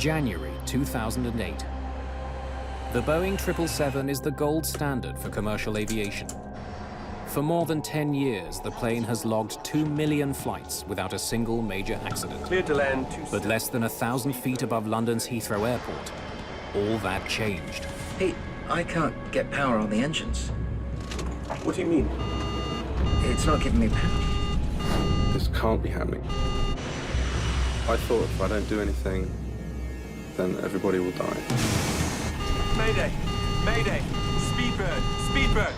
January 2008. The Boeing 777 is the gold standard for commercial aviation. For more than 10 years, the plane has logged 2 million flights without a single major accident. Cleared to land. But less than 1,000 feet above London's Heathrow Airport, all that changed. Pete, I can't get power on the engines. What do you mean? It's not giving me power. This can't be happening. I thought if I don't do anything, then everybody will die. Mayday! Mayday! Speedbird! Speedbird!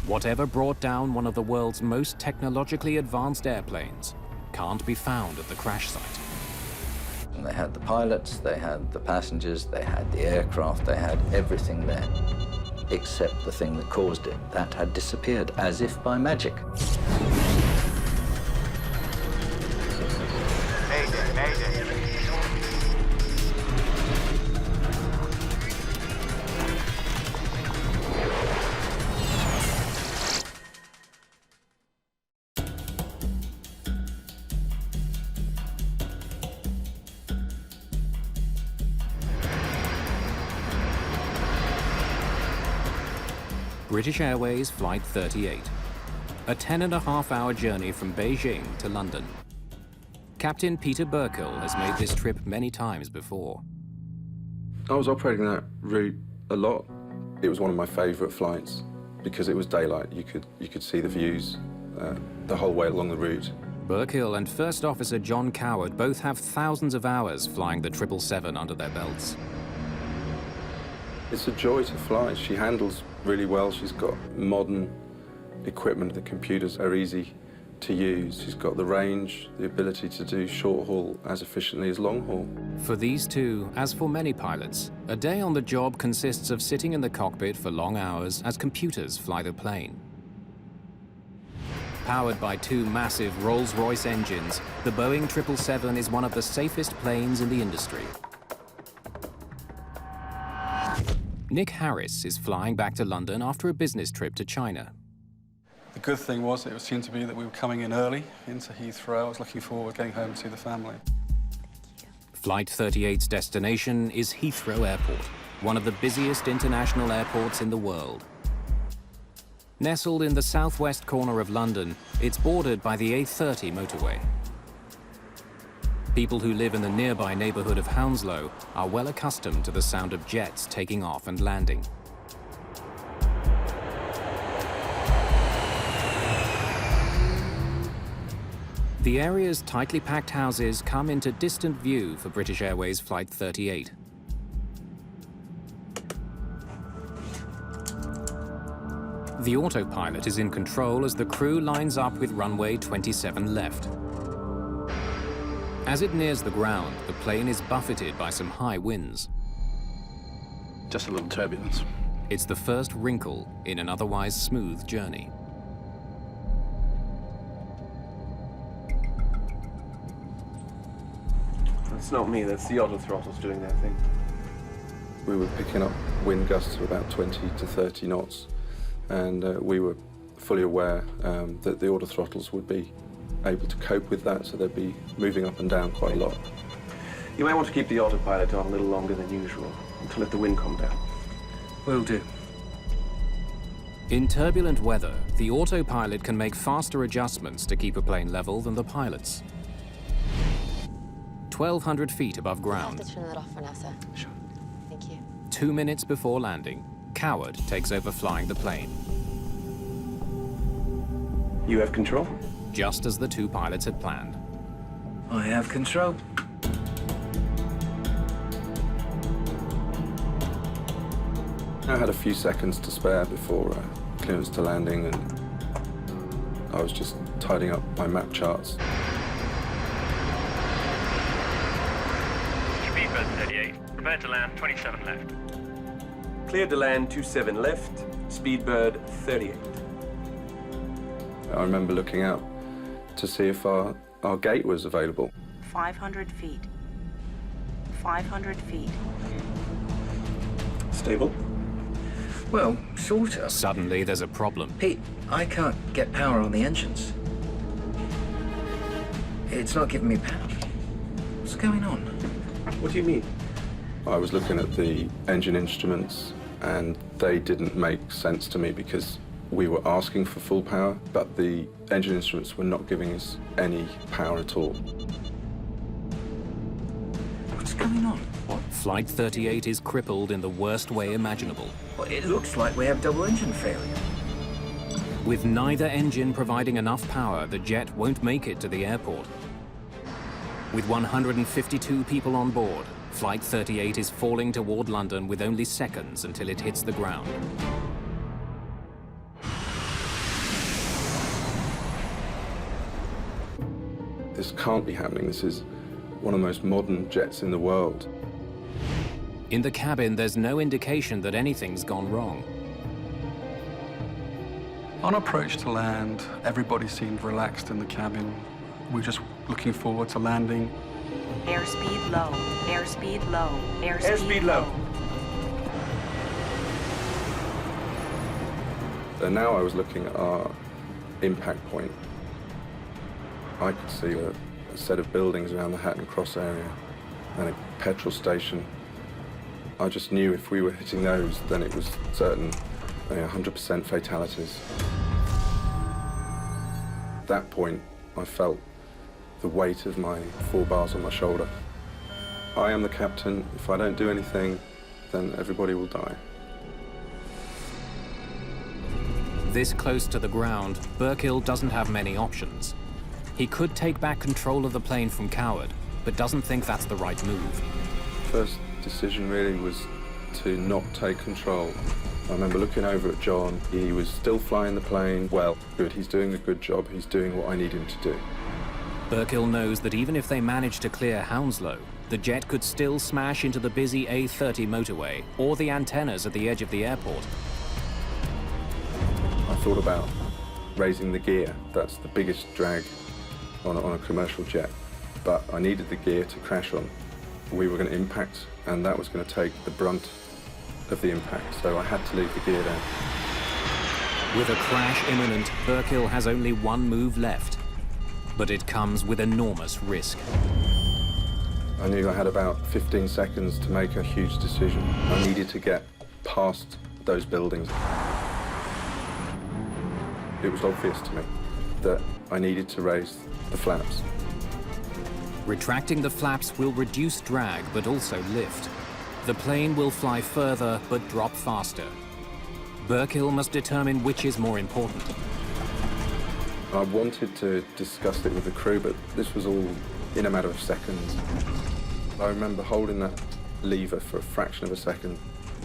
Whatever brought down one of the world's most technologically advanced airplanes can't be found at the crash site. And they had the pilots, they had the passengers, they had the aircraft, they had everything there, except the thing that caused it. That had disappeared, as if by magic. Mayday, mayday. British Airways Flight 38, a 10.5-hour journey from Beijing to London. Captain Peter Burkhill has made this trip many times before. I was operating that route a lot. It was one of my favourite flights because it was daylight. You could see the views the whole way along the route. Burkhill and First Officer John Coward both have thousands of hours flying the 777 under their belts. It's a joy to fly. She handles really well. She's got modern equipment. The computers are easy to use. She's got the range, the ability to do short haul as efficiently as long haul. For these two, as for many pilots, a day on the job consists of sitting in the cockpit for long hours as computers fly the plane. Powered by two massive Rolls-Royce engines, the Boeing 777 is one of the safest planes in the industry. Nick Harris is flying back to London after a business trip to China. The good thing was it seemed to be that we were coming in early into Heathrow. I was looking forward to getting home to the family. Flight 38's destination is Heathrow Airport, one of the busiest international airports in the world. Nestled in the southwest corner of London, it's bordered by the A30 motorway. People who live in the nearby neighbourhood of Hounslow are well accustomed to the sound of jets taking off and landing. The area's tightly packed houses come into distant view for British Airways Flight 38. The autopilot is in control as the crew lines up with runway 27 left. As it nears the ground, the plane is buffeted by some high winds. Just a little turbulence. It's the first wrinkle in an otherwise smooth journey. That's not me, that's the auto throttles doing their thing. We were picking up wind gusts of about 20 to 30 knots, and we were fully aware that the auto throttles would be able to cope with that, so they'd be moving up and down quite a lot. You might want to keep the autopilot on a little longer than usual, to let the wind come down. Will do. In turbulent weather, the autopilot can make faster adjustments to keep a plane level than the pilots. 1,200 feet above ground. I'll have to turn that off for now, sir. Sure. Thank you. 2 minutes before landing, Coward takes over flying the plane. You have control? Just as the two pilots had planned. I have control. I had a few seconds to spare before clearance to landing, and I was just tidying up my map charts. Speedbird 38, prepare to land 27 left. Cleared to land 27 left, Speedbird 38. I remember looking out to see if our gate was available. 500 feet. 500 feet. Stable? Well, sort of. Suddenly, there's a problem. Pete, I can't get power on the engines. It's not giving me power. What's going on? What do you mean? I was looking at the engine instruments and they didn't make sense to me because we were asking for full power, but the engine instruments were not giving us any power at all. What's going on? Flight 38 is crippled in the worst way imaginable. Well, it looks like we have double engine failure. With neither engine providing enough power, the jet won't make it to the airport. With 152 people on board, Flight 38 is falling toward London with only seconds until it hits the ground. This can't be happening. This is one of the most modern jets in the world. In the cabin, there's no indication that anything's gone wrong. On approach to land, everybody seemed relaxed in the cabin. We were just looking forward to landing. Airspeed low. Airspeed low. Airspeed low. And now I was looking at our impact point. I could see a set of buildings around the Hatton Cross area and a petrol station. I just knew if we were hitting those, then it was certain 100% fatalities. At that point, I felt the weight of my 4 bars on my shoulder. I am the captain. If I don't do anything, then everybody will die. This close to the ground, Burkhill doesn't have many options. He could take back control of the plane from Coward, but doesn't think that's the right move. First decision really was to not take control. I remember looking over at John. He was still flying the plane well. Good, he's doing a good job. He's doing what I need him to do. Burkhill knows that even if they manage to clear Hounslow, the jet could still smash into the busy A30 motorway or the antennas at the edge of the airport. I thought about raising the gear. That's the biggest drag on a commercial jet. But I needed the gear to crash on. We were going to impact, and that was going to take the brunt of the impact, so I had to leave the gear down. With a crash imminent, Burkhill has only one move left, but it comes with enormous risk. I knew I had about 15 seconds to make a huge decision. I needed to get past those buildings. It was obvious to me that I needed to raise the flaps. Retracting the flaps will reduce drag, but also lift. The plane will fly further, but drop faster. Burkhill must determine which is more important. I wanted to discuss it with the crew, but this was all in a matter of seconds. I remember holding that lever for a fraction of a second.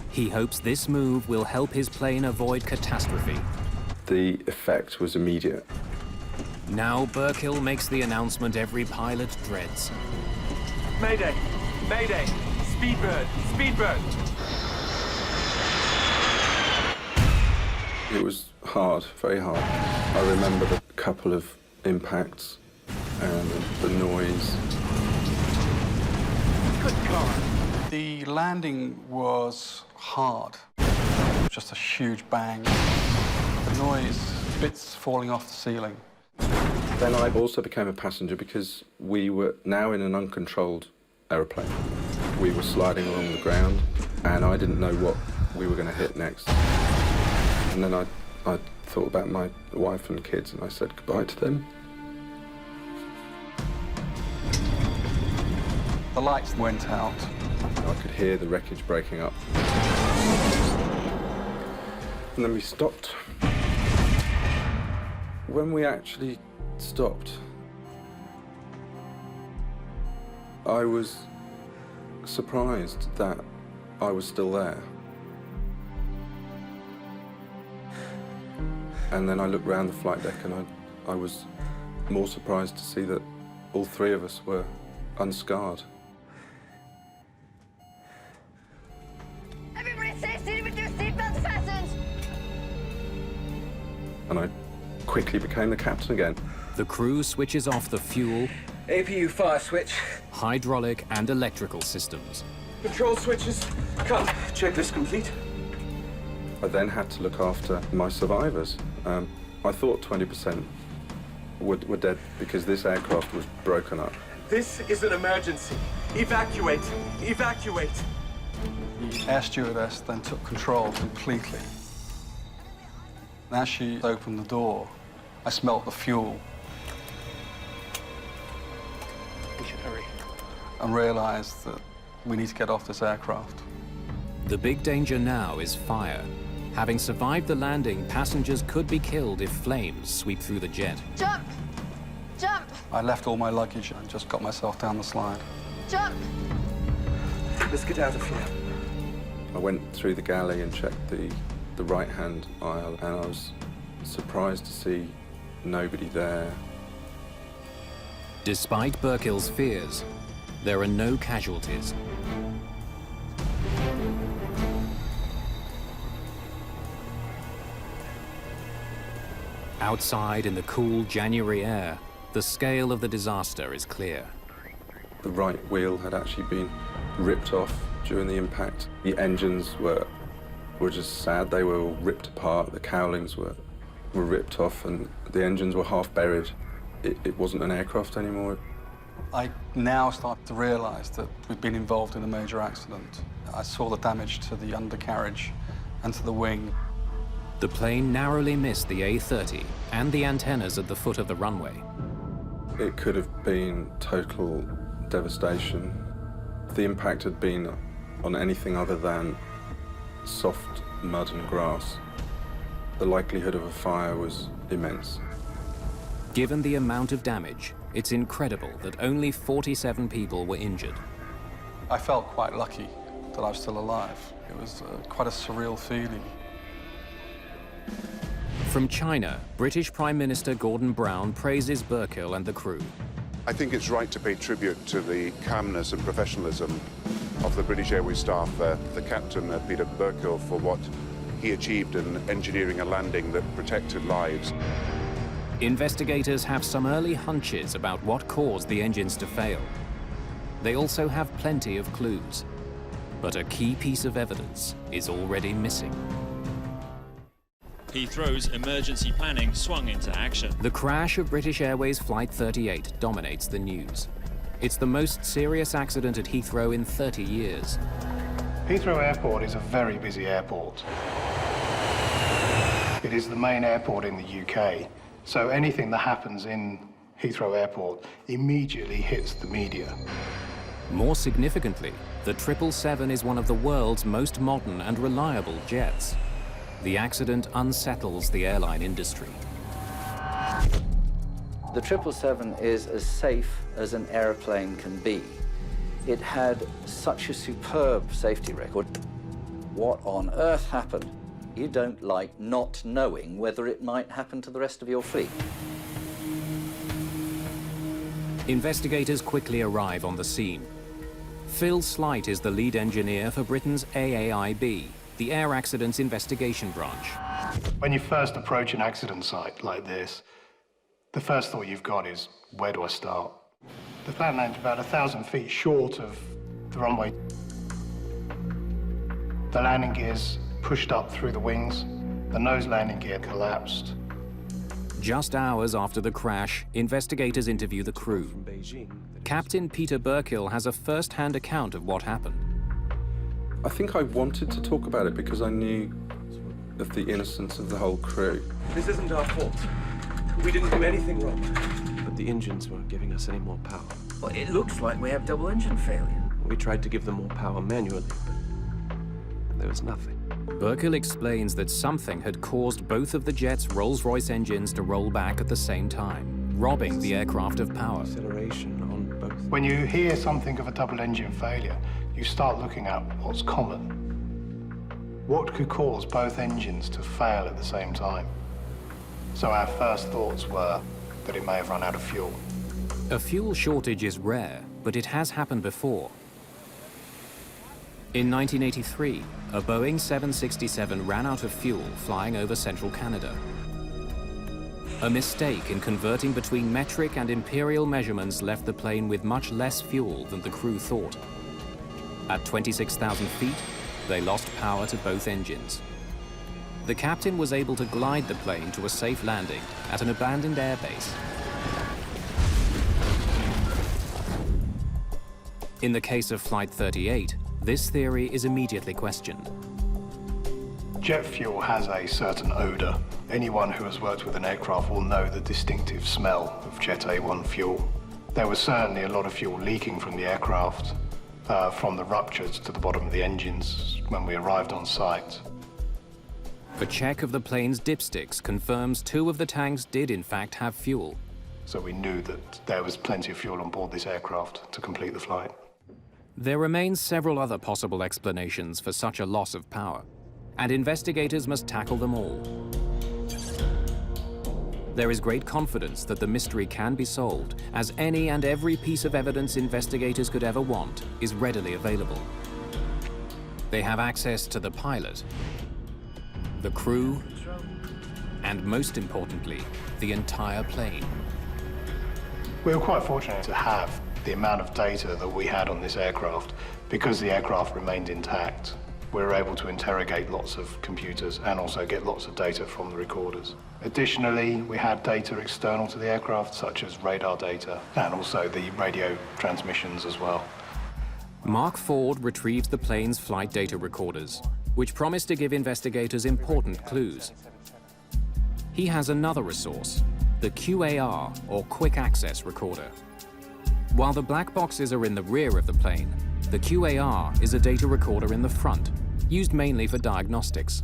He hopes this move will help his plane avoid catastrophe. The effect was immediate. Now Burkhill makes the announcement every pilot dreads. Mayday! Mayday! Speedbird! Speedbird! It was hard, very hard. I remember the couple of impacts and the noise. Good God! The landing was hard. Just a huge bang. The noise, bits falling off the ceiling. Then I also became a passenger because we were now in an uncontrolled aeroplane. We were sliding along the ground and I didn't know what we were going to hit next. And then I thought about my wife and kids and I said goodbye to them. The lights went out. I could hear the wreckage breaking up. And then we stopped. When we actually stopped, I was surprised that I was still there. And then I looked round the flight deck and I was more surprised to see that all 3 of us were unscarred. Everybody stay seated with your seatbelts fastened! And I quickly became the captain again. The crew switches off the fuel, APU fire switch. hydraulic and electrical systems. Control switches. Cut. Checklist complete. I then had to look after my survivors. I thought 20% were dead because this aircraft was broken up. This is an emergency. Evacuate! Evacuate! The air stewardess then took control completely. And as she opened the door, I smelt the fuel. We should hurry. And realized that we need to get off this aircraft. The big danger now is fire. Having survived the landing, passengers could be killed if flames sweep through the jet. Jump! Jump! I left all my luggage and just got myself down the slide. Jump! Let's get out of here. I went through the galley and checked the right-hand aisle, and I was surprised to see nobody there. Despite Burkhill's fears, there are no casualties. Outside in the cool January air, the scale of the disaster is clear. The right wheel had actually been ripped off during the impact. The engines were just sad. They were all ripped apart. The cowlings were ripped off, and the engines were half buried. It wasn't an aircraft anymore. I now start to realize that we've been involved in a major accident. I saw the damage to the undercarriage and to the wing. The plane narrowly missed the A-30 and the antennas at the foot of the runway. It could have been total devastation. If the impact had been on anything other than soft mud and grass, the likelihood of a fire was immense. Given the amount of damage, it's incredible that only 47 people were injured. I felt quite lucky that I was still alive. It was quite a surreal feeling. From China, British Prime Minister Gordon Brown praises Burkhill and the crew. I think it's right to pay tribute to the calmness and professionalism of the British Airways staff, the captain, Peter Burkhill, for what he achieved in engineering a landing that protected lives. Investigators have some early hunches about what caused the engines to fail. They also have plenty of clues, but a key piece of evidence is already missing. Heathrow's emergency planning swung into action. The crash of British Airways Flight 38 dominates the news. It's the most serious accident at Heathrow in 30 years. Heathrow Airport is a very busy airport. It is the main airport in the UK, so anything that happens in Heathrow Airport immediately hits the media. More significantly, the 777 is one of the world's most modern and reliable jets. The accident unsettles the airline industry. The 777 is as safe as an airplane can be. It had such a superb safety record. What on earth happened? You don't like not knowing whether it might happen to the rest of your fleet. Investigators quickly arrive on the scene. Phil Slight is the lead engineer for Britain's AAIB, the Air Accidents Investigation Branch. When you first approach an accident site like this, the first thought you've got is, where do I start? The plane landed about 1,000 feet short of the runway. The landing gears pushed up through the wings. The nose landing gear collapsed. Just hours after the crash, investigators interview the crew. Captain Peter Burkhill has a first-hand account of what happened. I think I wanted to talk about it because I knew of the innocence of the whole crew. This isn't our fault. We didn't do anything wrong. But the engines weren't giving us any more power. Well, it looks like we have double engine failure. We tried to give them more power manually, but there was nothing. Burkhill explains that something had caused both of the jet's Rolls-Royce engines to roll back at the same time, robbing the aircraft of power. Acceleration on both. When you hear something of a double engine failure, you start looking at what's common. What could cause both engines to fail at the same time? So our first thoughts were that it may have run out of fuel. A fuel shortage is rare, but it has happened before. In 1983, a Boeing 767 ran out of fuel flying over central Canada. A mistake in converting between metric and imperial measurements left the plane with much less fuel than the crew thought. At 26,000 feet, they lost power to both engines. The captain was able to glide the plane to a safe landing at an abandoned airbase. In the case of Flight 38, this theory is immediately questioned. Jet fuel has a certain odor. Anyone who has worked with an aircraft will know the distinctive smell of Jet A1 fuel. There was certainly a lot of fuel leaking from the aircraft, from the ruptures to the bottom of the engines when we arrived on site. A check of the plane's dipsticks confirms 2 of the tanks did in fact have fuel. So we knew that there was plenty of fuel on board this aircraft to complete the flight. There remain several other possible explanations for such a loss of power, and investigators must tackle them all. There is great confidence that the mystery can be solved, as any and every piece of evidence investigators could ever want is readily available. They have access to the pilot, the crew, and most importantly, the entire plane. We were quite fortunate to have the amount of data that we had on this aircraft. Because the aircraft remained intact, we were able to interrogate lots of computers and also get lots of data from the recorders. Additionally, we had data external to the aircraft, such as radar data, and also the radio transmissions as well. Mark Ford retrieves the plane's flight data recorders, which promise to give investigators important clues. He has another resource, the QAR, or Quick Access Recorder. While the black boxes are in the rear of the plane, the QAR is a data recorder in the front, used mainly for diagnostics.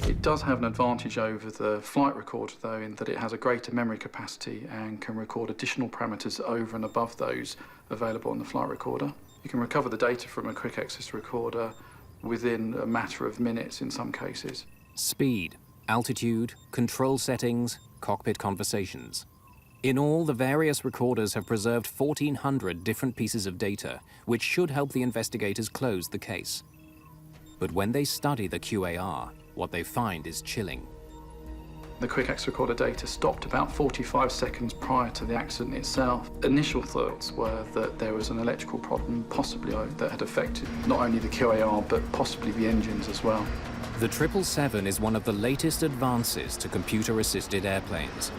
It does have an advantage over the flight recorder, though, in that it has a greater memory capacity and can record additional parameters over and above those available on the flight recorder. You can recover the data from a quick access recorder within a matter of minutes in some cases. Speed, altitude, control settings, cockpit conversations. In all, the various recorders have preserved 1,400 different pieces of data, which should help the investigators close the case. But when they study the QAR, what they find is chilling. The quick access recorder data stopped about 45 seconds prior to the accident itself. Initial thoughts were that there was an electrical problem, possibly that had affected not only the QAR, but possibly the engines as well. The 777 is one of the latest advances to computer-assisted airplanes.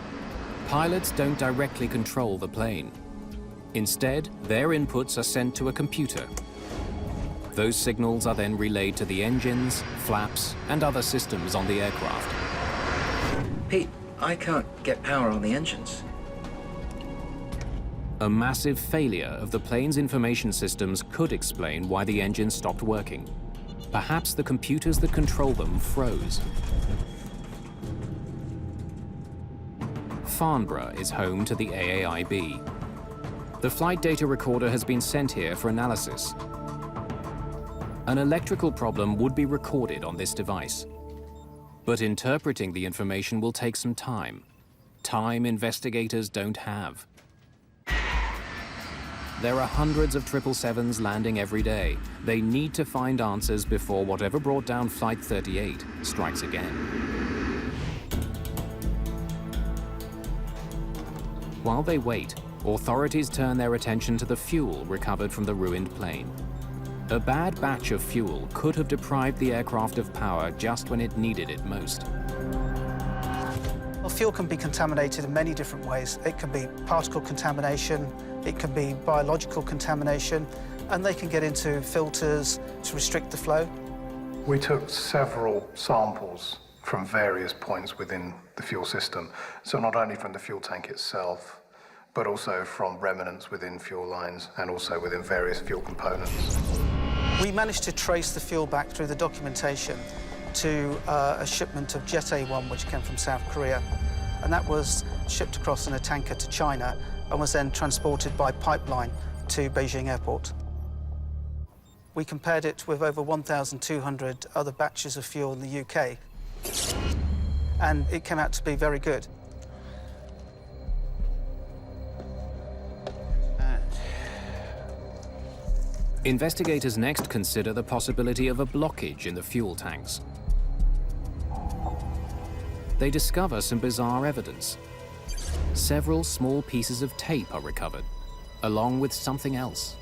Pilots don't directly control the plane. Instead, their inputs are sent to a computer. Those signals are then relayed to the engines, flaps, and other systems on the aircraft. Pete, I can't get power on the engines. A massive failure of the plane's information systems could explain why the engines stopped working. Perhaps the computers that control them froze. Farnborough is home to the AAIB. The flight data recorder has been sent here for analysis. An electrical problem would be recorded on this device. But interpreting the information will take some time. Time investigators don't have. There are hundreds of 777s landing every day. They need to find answers before whatever brought down Flight 38 strikes again. While they wait, authorities turn their attention to the fuel recovered from the ruined plane. A bad batch of fuel could have deprived the aircraft of power just when it needed it most. Well, fuel can be contaminated in many different ways. It can be particle contamination, it can be biological contamination, and they can get into filters to restrict the flow. We took several samples from various points within the fuel system. So not only from the fuel tank itself, but also from remnants within fuel lines and also within various fuel components. We managed to trace the fuel back through the documentation to a shipment of Jet A1, which came from South Korea. And that was shipped across in a tanker to China and was then transported by pipeline to Beijing Airport. We compared it with over 1,200 other batches of fuel in the UK, and it came out to be very good. Investigators next consider the possibility of a blockage in the fuel tanks. They discover some bizarre evidence. Several small pieces of tape are recovered, along with something else.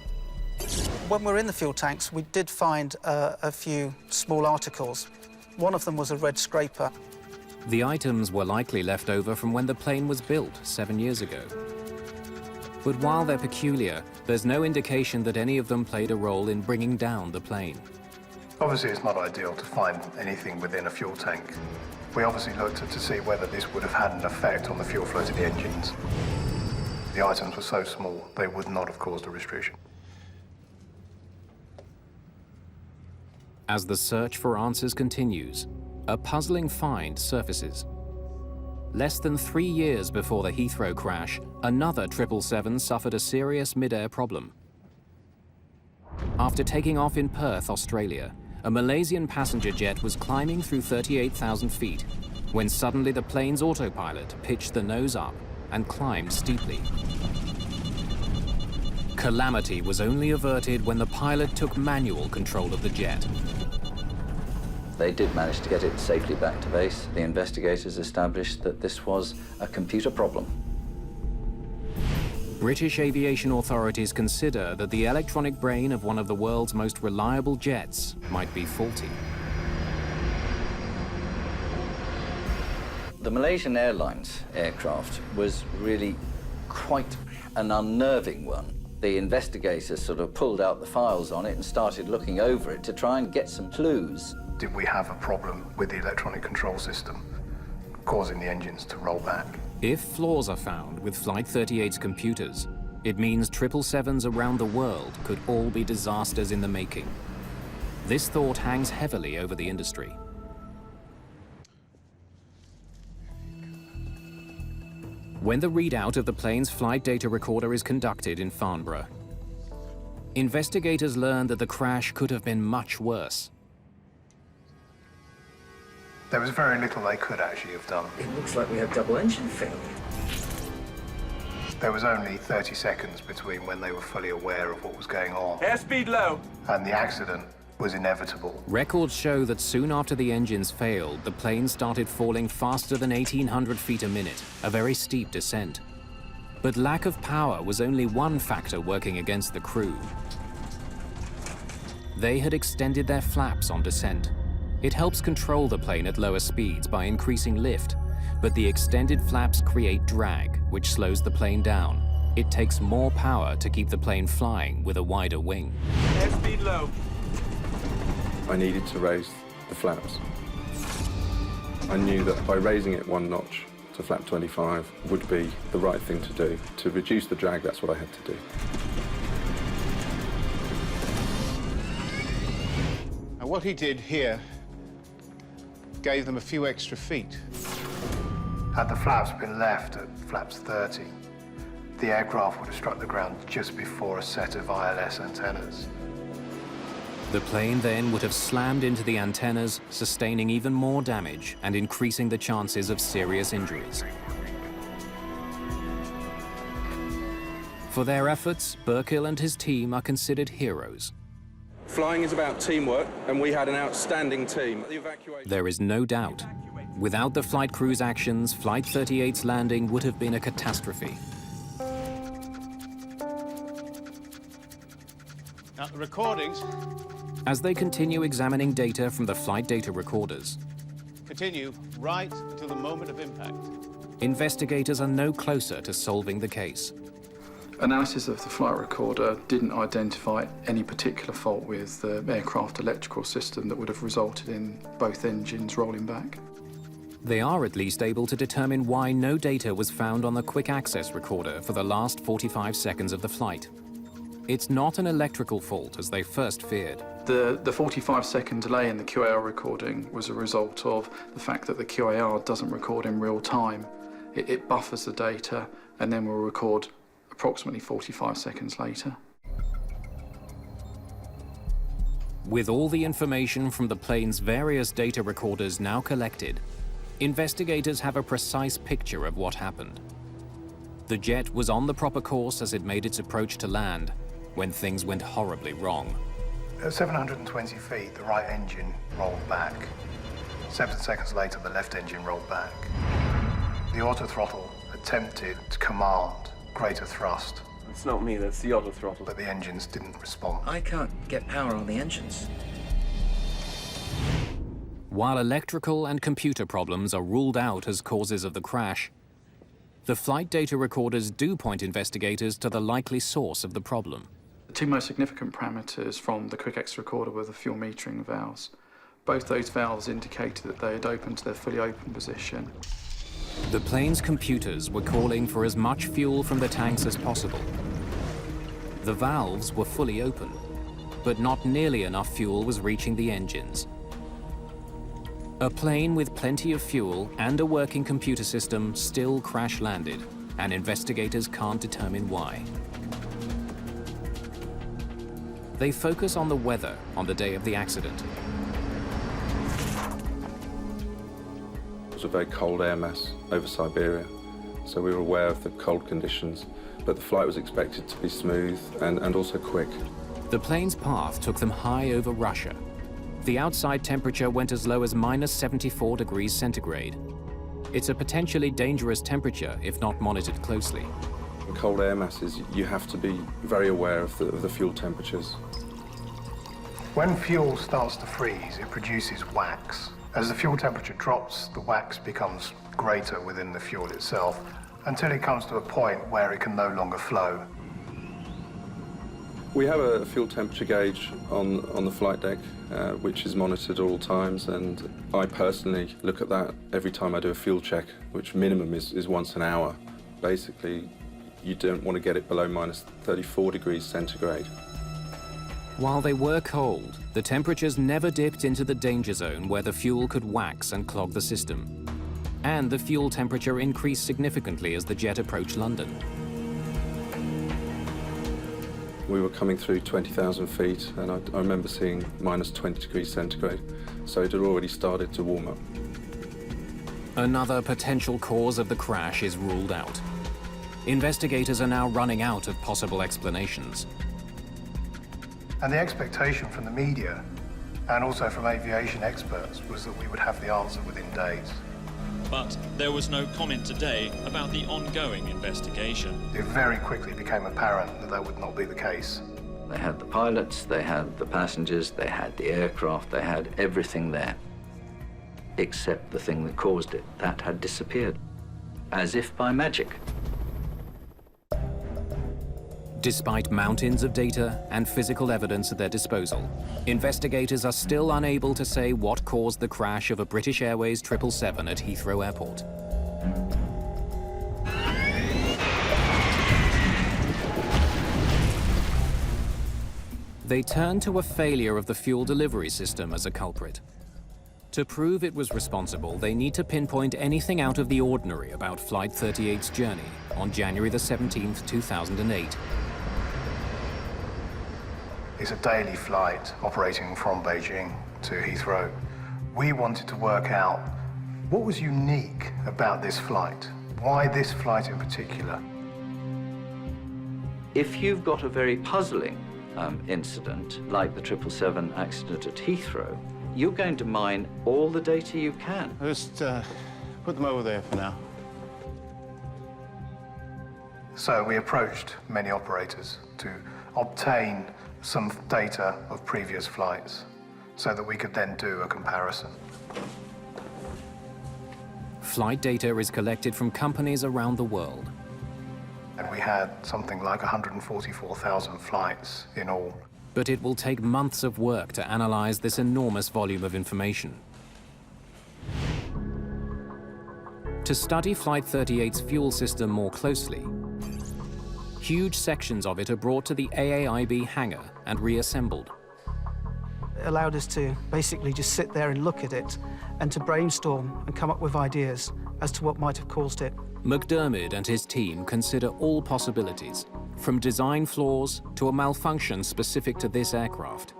When we were in the fuel tanks, we did find a few small articles. One of them was a red scraper. The items were likely left over from when the plane was built 7 years ago. But while they're peculiar, there's no indication that any of them played a role in bringing down the plane. Obviously, it's not ideal to find anything within a fuel tank. We obviously looked to see whether this would have had an effect on the fuel flow to the engines. The items were so small, they would not have caused a restriction. As the search for answers continues, a puzzling find surfaces. Less than 3 years before the Heathrow crash, another 777 suffered a serious mid-air problem. After taking off in Perth, Australia, a Malaysian passenger jet was climbing through 38,000 feet when suddenly the plane's autopilot pitched the nose up and climbed steeply. Calamity was only averted when the pilot took manual control of the jet. They did manage to get it safely back to base. The investigators established that this was a computer problem. British aviation authorities consider that the electronic brain of one of the world's most reliable jets might be faulty. The Malaysian Airlines aircraft was really quite an unnerving one. The investigators sort of pulled out the files on it and started looking over it to try and get some clues. Did we have a problem with the electronic control system causing the engines to roll back? If flaws are found with Flight 38's computers, it means 777s around the world could all be disasters in the making. This thought hangs heavily over the industry. When the readout of the plane's flight data recorder is conducted in Farnborough, investigators learn that the crash could have been much worse. There was very little they could actually have done. It looks like we have double engine failure. There was only 30 seconds between when they were fully aware of what was going on. Airspeed low. And the accident was inevitable. Records show that soon after the engines failed, the plane started falling faster than 1,800 feet a minute, a very steep descent. But lack of power was only one factor working against the crew. They had extended their flaps on descent. It helps control the plane at lower speeds by increasing lift, but the extended flaps create drag, which slows the plane down. It takes more power to keep the plane flying with a wider wing. Airspeed low. I needed to raise the flaps. I knew that by raising it 1 notch to flap 25 would be the right thing to do. To reduce the drag, that's what I had to do. Now, what he did here gave them a few extra feet. Had the flaps been left at flaps 30, the aircraft would have struck the ground just before a set of ILS antennas. The plane then would have slammed into the antennas, sustaining even more damage and increasing the chances of serious injuries. For their efforts, Burkhill and his team are considered heroes. Flying is about teamwork, and we had an outstanding team. The evacuation. There is no doubt. Without the flight crew's actions, Flight 38's landing would have been a catastrophe. Now, the recordings As they continue examining data from the flight data recorders, continue right until the moment of impact. investigators are no closer to solving the case. Analysis of the flight recorder didn't identify any particular fault with the aircraft electrical system that would have resulted in both engines rolling back. They are at least able to determine why no data was found on the quick access recorder for the last 45 seconds of the flight. It's not an electrical fault as they first feared. The 45-second delay in the QAR recording was a result of the fact that the QAR doesn't record in real time. It buffers the data and then will record approximately 45 seconds later. With all the information from the plane's various data recorders now collected, investigators have a precise picture of what happened. The jet was on the proper course as it made its approach to land when things went horribly wrong. At 720 feet, the right engine rolled back. 7 seconds later, the left engine rolled back. The autothrottle attempted to command greater thrust. It's not me, that's the autothrottle. But the engines didn't respond. I can't get power on the engines. While electrical and computer problems are ruled out as causes of the crash, The flight data recorders do point investigators to the likely source of the problem. The two most significant parameters from the quick exit recorder were the fuel metering valves. Both those valves indicated that they had opened to their fully open position. The plane's computers were calling for as much fuel from the tanks as possible. The valves were fully open, but not nearly enough fuel was reaching the engines. A plane with plenty of fuel and a working computer system still crash-landed, and investigators can't determine why. They focus on the weather on the day of the accident. It was a very cold air mass over Siberia, so we were aware of the cold conditions, but the flight was expected to be smooth and also quick. The plane's path took them high over Russia. The outside temperature went as low as -74 degrees centigrade. It's a potentially dangerous temperature if not monitored closely. In cold air masses, you have to be very aware of the fuel temperatures. When fuel starts to freeze, it produces wax. As the fuel temperature drops, the wax becomes greater within the fuel itself until it comes to a point where it can no longer flow. We have a fuel temperature gauge on the flight deck, which is monitored at all times, and I personally look at that every time I do a fuel check, which minimum is once an hour. Basically, you don't want to get it below -34 degrees centigrade. While they were cold, the temperatures never dipped into the danger zone where the fuel could wax and clog the system. And the fuel temperature increased significantly as the jet approached London. We were coming through 20,000 feet, and I remember seeing -20 degrees centigrade, so it had already started to warm up. Another potential cause of the crash is ruled out. Investigators are now running out of possible explanations. And the expectation from the media, and also from aviation experts, was that we would have the answer within days. But there was no comment today about the ongoing investigation. It very quickly became apparent that that would not be the case. They had the pilots, they had the passengers, they had the aircraft, they had everything there, except the thing that caused it. That had disappeared, as if by magic. Despite mountains of data and physical evidence at their disposal, investigators are still unable to say what caused the crash of a British Airways 777 at Heathrow Airport. They turn to a failure of the fuel delivery system as a culprit. To prove it was responsible, they need to pinpoint anything out of the ordinary about Flight 38's journey on January the 17th, 2008. It's a daily flight operating from Beijing to Heathrow. We wanted to work out what was unique about this flight. Why this flight in particular? If you've got a very puzzling incident, like the 777 accident at Heathrow, you're going to mine all the data you can. Just put them over there for now. So we approached many operators to obtain some data of previous flights so that we could then do a comparison. Flight data is collected from companies around the world. And we had something like 144,000 flights in all. But it will take months of work to analyze this enormous volume of information. To study Flight 38's fuel system more closely, huge sections of it are brought to the AAIB hangar and reassembled. It allowed us to basically just sit there and look at it and to brainstorm and come up with ideas as to what might have caused it. McDermott and his team consider all possibilities, from design flaws to a malfunction specific to this aircraft.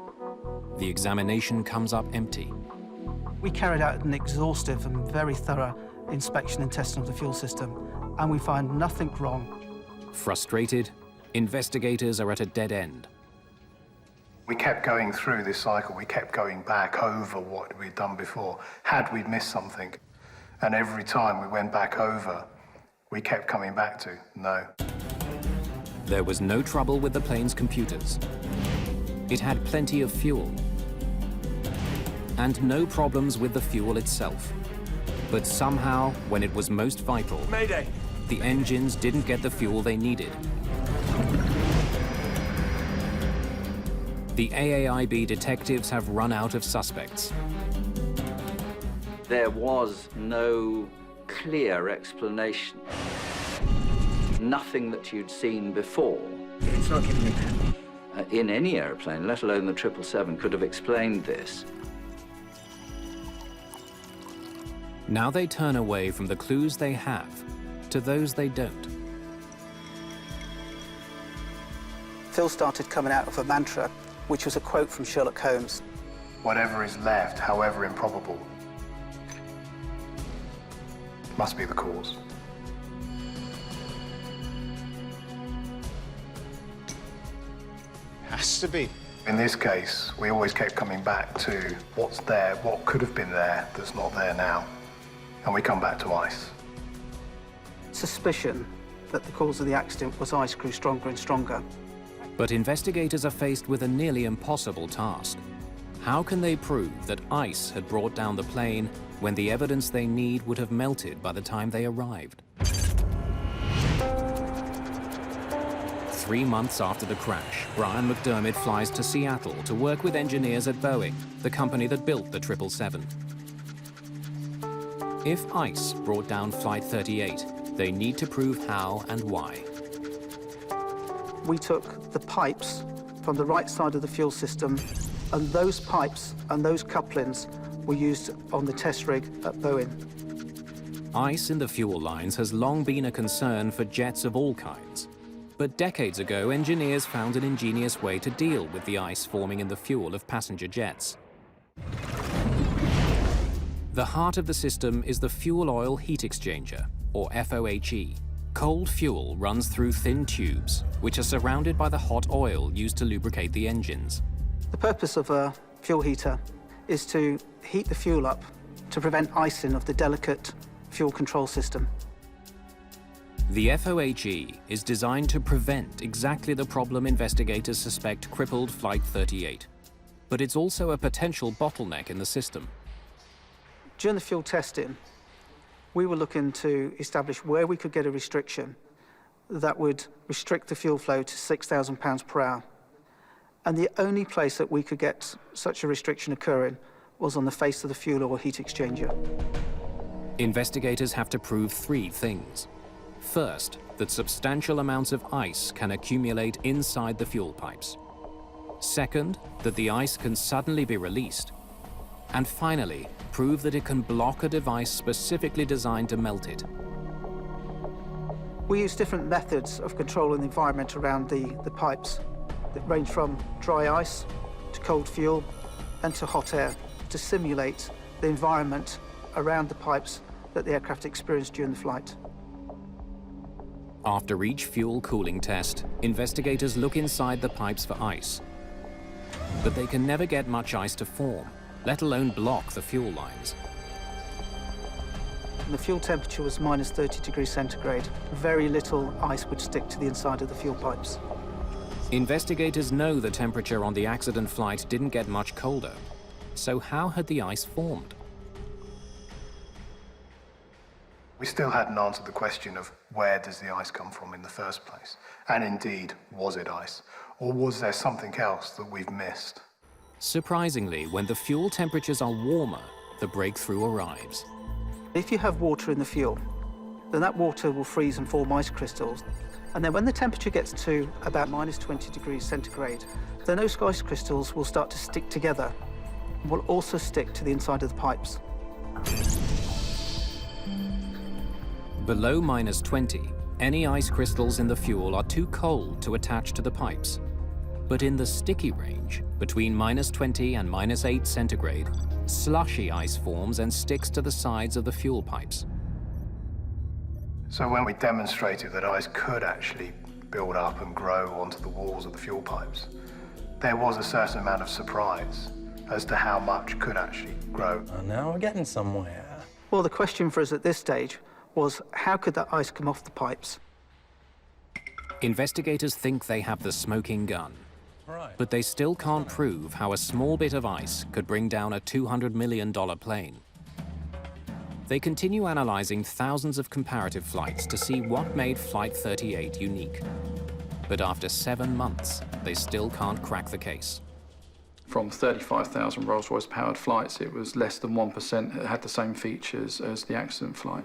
The examination comes up empty. We carried out an exhaustive and very thorough inspection and testing of the fuel system, and we find nothing wrong. Frustrated, investigators are at a dead end. We kept going through this cycle. We kept going back over what we'd done before. Had we missed something? And every time we went back over, we kept coming back to no. There was no trouble with the plane's computers. It had plenty of fuel. And no problems with the fuel itself. But somehow, when it was most vital... Mayday! the engines didn't get the fuel they needed. The AAIB detectives have run out of suspects. There was no clear explanation. Nothing that you'd seen before. It's not giving me panic. In any airplane, let alone the 777, could have explained this. Now they turn away from the clues they have to those they don't. Phil started coming out of a mantra, which was a quote from Sherlock Holmes. Whatever is left, however improbable, must be the cause. Has to be. In this case, we always kept coming back to what's there, what could have been there that's not there now. And we come back to ice. Suspicion that the cause of the accident was ice grew stronger and stronger. But investigators are faced with a nearly impossible task. How can they prove that ice had brought down the plane when the evidence they need would have melted by the time they arrived? 3 months after the crash, Brian McDermott flies to Seattle to work with engineers at Boeing, the company that built the 777. If ice brought down Flight 38, they need to prove how and why. We took the pipes from the right side of the fuel system, and those pipes and those couplings were used on the test rig at Boeing. Ice in the fuel lines has long been a concern for jets of all kinds. But decades ago, engineers found an ingenious way to deal with the ice forming in the fuel of passenger jets. The heart of the system is the fuel oil heat exchanger, or FOHE. Cold fuel runs through thin tubes, which are surrounded by the hot oil used to lubricate the engines. The purpose of a fuel heater is to heat the fuel up to prevent icing of the delicate fuel control system. The FOHE is designed to prevent exactly the problem investigators suspect crippled Flight 38. But it's also a potential bottleneck in the system. During the fuel testing, we were looking to establish where we could get a restriction that would restrict the fuel flow to 6,000 pounds per hour. And the only place that we could get such a restriction occurring was on the face of the fuel oil heat exchanger. Investigators have to prove 3 things. First, that substantial amounts of ice can accumulate inside the fuel pipes. Second, that the ice can suddenly be released. And finally, prove that it can block a device specifically designed to melt it. We use different methods of controlling the environment around the pipes that range from dry ice to cold fuel and to hot air to simulate the environment around the pipes that the aircraft experienced during the flight. After each fuel cooling test, investigators look inside the pipes for ice. But they can never get much ice to form, let alone block the fuel lines. And the fuel temperature was minus 30 degrees centigrade. Very little ice would stick to the inside of the fuel pipes. Investigators know the temperature on the accident flight didn't get much colder. So how had the ice formed? We still hadn't answered the question of where does the ice come from in the first place? And indeed, was it ice? Or was there something else that we've missed? Surprisingly, when the fuel temperatures are warmer, the breakthrough arrives. If you have water in the fuel, then that water will freeze and form ice crystals. And then when the temperature gets to about minus 20 degrees centigrade, then those ice crystals will start to stick together and will also stick to the inside of the pipes. Below minus 20, any ice crystals in the fuel are too cold to attach to the pipes. But in the sticky range, between minus 20 and minus 8 centigrade, slushy ice forms and sticks to the sides of the fuel pipes. So when we demonstrated that ice could actually build up and grow onto the walls of the fuel pipes, there was a certain amount of surprise as to how much could actually grow. Now we're getting somewhere. Well, the question for us at this stage was, how could that ice come off the pipes? Investigators think they have the smoking gun. But they still can't prove how a small bit of ice could bring down a $200 million plane. They continue analyzing thousands of comparative flights to see what made Flight 38 unique. But after 7 months, they still can't crack the case. From 35,000 Rolls-Royce powered flights, it was less than 1% that had the same features as the accident flight.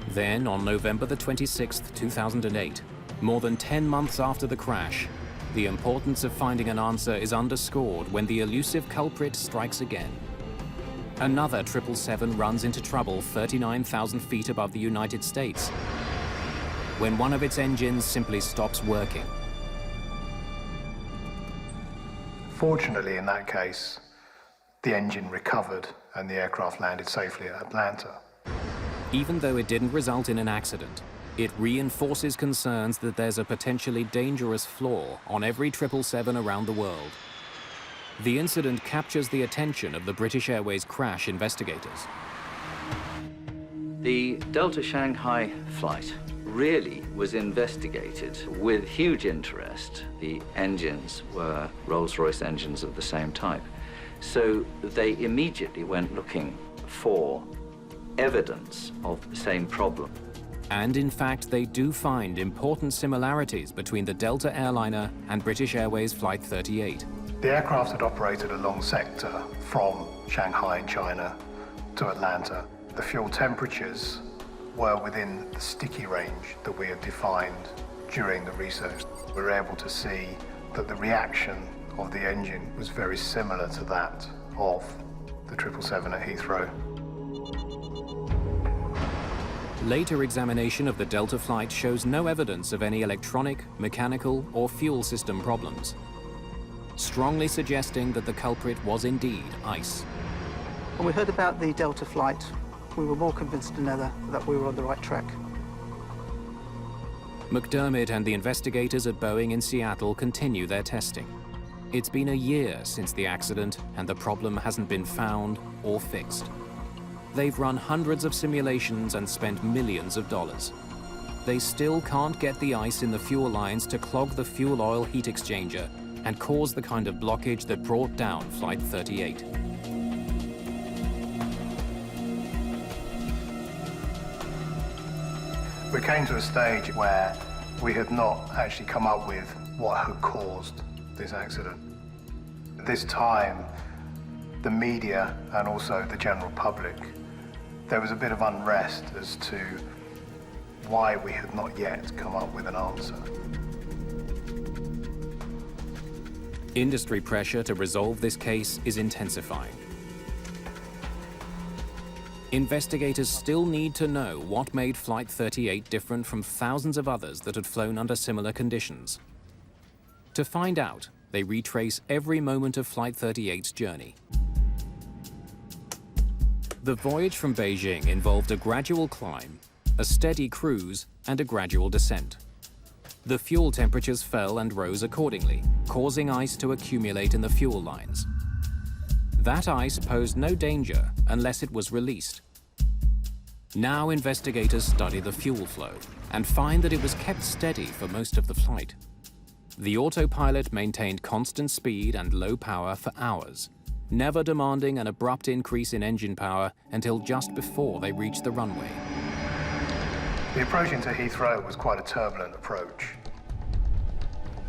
Then, on November the 26th, 2008, more than 10 months after the crash, the importance of finding an answer is underscored when the elusive culprit strikes again. Another 777 runs into trouble 39,000 feet above the United States, when one of its engines simply stops working. Fortunately, in that case, the engine recovered and the aircraft landed safely at Atlanta. Even though it didn't result in an accident, it reinforces concerns that there's a potentially dangerous flaw on every 777 around the world. The incident captures the attention of the British Airways crash investigators. The Delta Shanghai flight really was investigated with huge interest. The engines were Rolls-Royce engines of the same type. So they immediately went looking for evidence of the same problem. And in fact, they do find important similarities between the Delta airliner and British Airways Flight 38. The aircraft had operated a long sector from Shanghai in China to Atlanta. The fuel temperatures were within the sticky range that we had defined during the research. We were able to see that the reaction of the engine was very similar to that of the 777 at Heathrow. Later examination of the Delta flight shows no evidence of any electronic, mechanical, or fuel system problems, strongly suggesting that the culprit was indeed ice. When we heard about the Delta flight, we were more convinced than ever that we were on the right track. McDermott and the investigators at Boeing in Seattle continue their testing. It's been a year since the accident, and the problem hasn't been found or fixed. They've run hundreds of simulations and spent millions of dollars. They still can't get the ice in the fuel lines to clog the fuel oil heat exchanger and cause the kind of blockage that brought down Flight 38. We came to a stage where we had not actually come up with what had caused this accident. At this time, the media and also the general public, there was a bit of unrest as to why we had not yet come up with an answer. Industry pressure to resolve this case is intensifying. Investigators still need to know what made Flight 38 different from thousands of others that had flown under similar conditions. To find out, they retrace every moment of Flight 38's journey. The voyage from Beijing involved a gradual climb, a steady cruise, and a gradual descent. The fuel temperatures fell and rose accordingly, causing ice to accumulate in the fuel lines. That ice posed no danger unless it was released. Now investigators study the fuel flow and find that it was kept steady for most of the flight. The autopilot maintained constant speed and low power for hours, never demanding an abrupt increase in engine power until just before they reached the runway. The approach into Heathrow was quite a turbulent approach,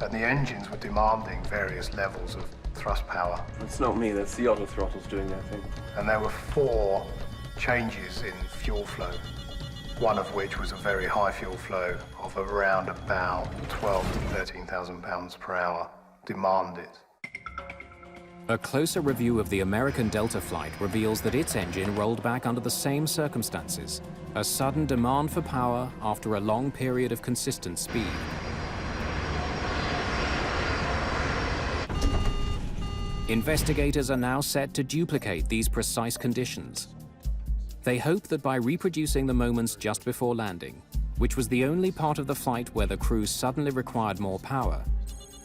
and the engines were demanding various levels of thrust power. That's not me, that's the auto throttles doing their thing. And there were 4 changes in fuel flow, one of which was a very high fuel flow of around about 12,000 to 13,000 pounds per hour demanded. A closer review of the American Delta flight reveals that its engine rolled back under the same circumstances, a sudden demand for power after a long period of consistent speed. Investigators are now set to duplicate these precise conditions. They hope that by reproducing the moments just before landing, which was the only part of the flight where the crew suddenly required more power,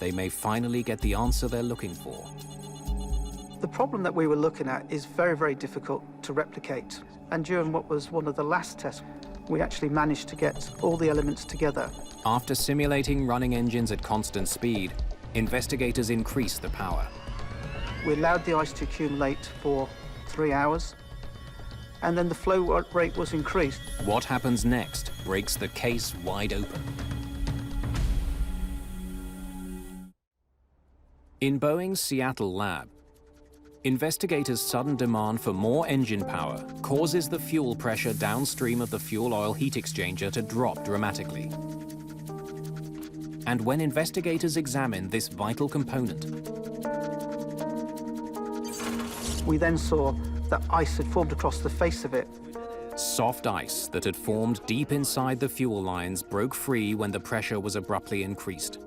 they may finally get the answer they're looking for. The problem that we were looking at is very, very difficult to replicate. And during what was one of the last tests, we actually managed to get all the elements together. After simulating running engines at constant speed, investigators increased the power. We allowed the ice to accumulate for 3 hours, and then the flow rate was increased. What happens next breaks the case wide open. In Boeing's Seattle lab, investigators' sudden demand for more engine power causes the fuel pressure downstream of the fuel oil heat exchanger to drop dramatically. And when investigators examine this vital component, we then saw that ice had formed across the face of it. soft ice that had formed deep inside the fuel lines broke free when the pressure was abruptly increased.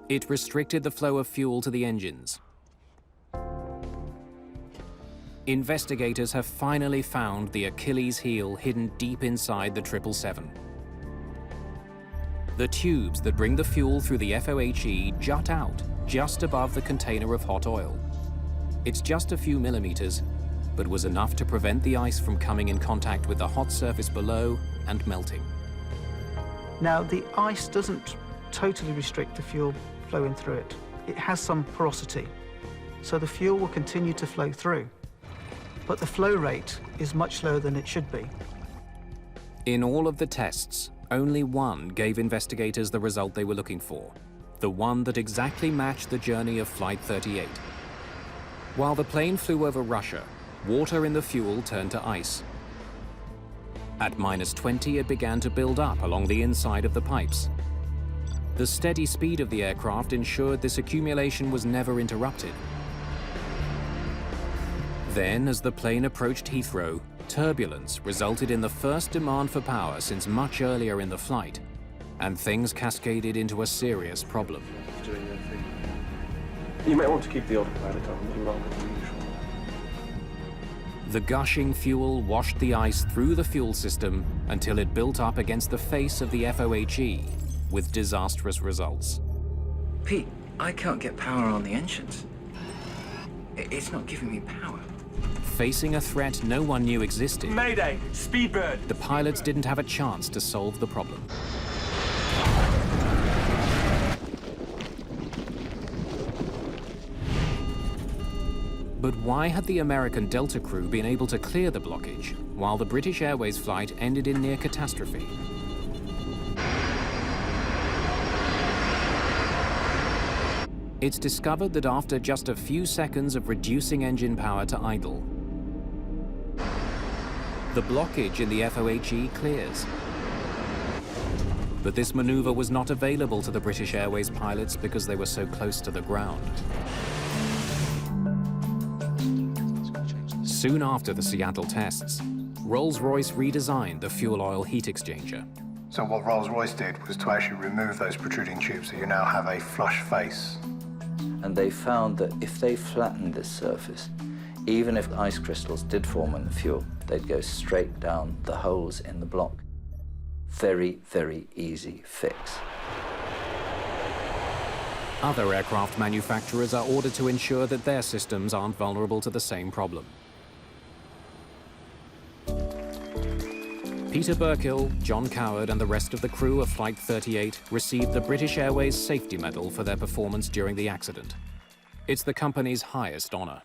It restricted the flow of fuel to the engines. Investigators have finally found the Achilles heel hidden deep inside the 777. The tubes that bring the fuel through the FOHE jut out just above the container of hot oil. It's just a few millimeters, but was enough to prevent the ice from coming in contact with the hot surface below and melting. Now, the ice doesn't totally restrict the fuel flowing through it. It has some porosity, so the fuel will continue to flow through. But the flow rate is much lower than it should be. In all of the tests, only one gave investigators the result they were looking for, the one that exactly matched the journey of Flight 38. While the plane flew over Russia, water in the fuel turned to ice. At -20, it began to build up along the inside of the pipes. The steady speed of the aircraft ensured this accumulation was never interrupted. Then, as the plane approached Heathrow, turbulence resulted in the first demand for power since much earlier in the flight, and things cascaded into a serious problem. You might want to keep the autopilot on a little longer than usual. The gushing fuel washed the ice through the fuel system until it built up against the face of the FOHE, with disastrous results. Pete, I can't get power on the engines. It's not giving me power. Facing a threat no one knew existed, Mayday! Speedbird! the pilots didn't have a chance to solve the problem. But why had the American Delta crew been able to clear the blockage, while the British Airways flight ended in near catastrophe? It's discovered that after just a few seconds of reducing engine power to idle, the blockage in the FOHE clears. But this maneuver was not available to the British Airways pilots because they were so close to the ground. Soon after the Seattle tests, Rolls-Royce redesigned the fuel oil heat exchanger. So what Rolls-Royce did was to actually remove those protruding tubes, so you now have a flush face. And they found that if they flattened this surface, even if ice crystals did form in the fuel, they'd go straight down the holes in the block. Very, very easy fix. Other aircraft manufacturers are ordered to ensure that their systems aren't vulnerable to the same problem. Peter Burkhill, John Coward, and the rest of the crew of Flight 38 received the British Airways Safety Medal for their performance during the accident. It's the company's highest honor.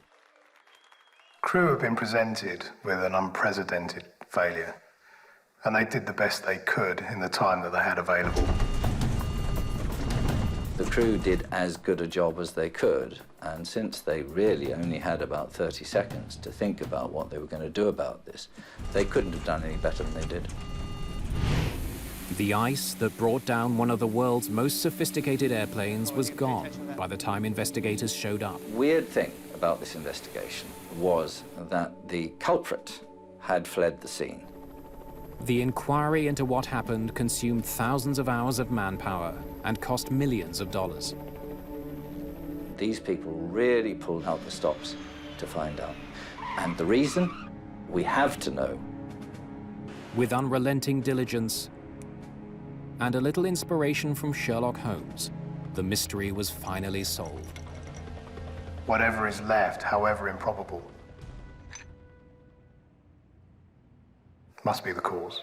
Crew have been presented with an unprecedented failure, and they did the best they could in the time that they had available. The crew did as good a job as they could, and since they really only had about 30 seconds to think about what they were going to do about this, they couldn't have done any better than they did. The ice that brought down one of the world's most sophisticated airplanes was gone by the time investigators showed up. Weird thing about this investigation was that the culprit had fled the scene. The inquiry into what happened consumed thousands of hours of manpower and cost millions of dollars. These people really pulled out the stops to find out. And the reason? We have to know. With unrelenting diligence and a little inspiration from Sherlock Holmes, the mystery was finally solved. Whatever is left, however improbable, must be the cause.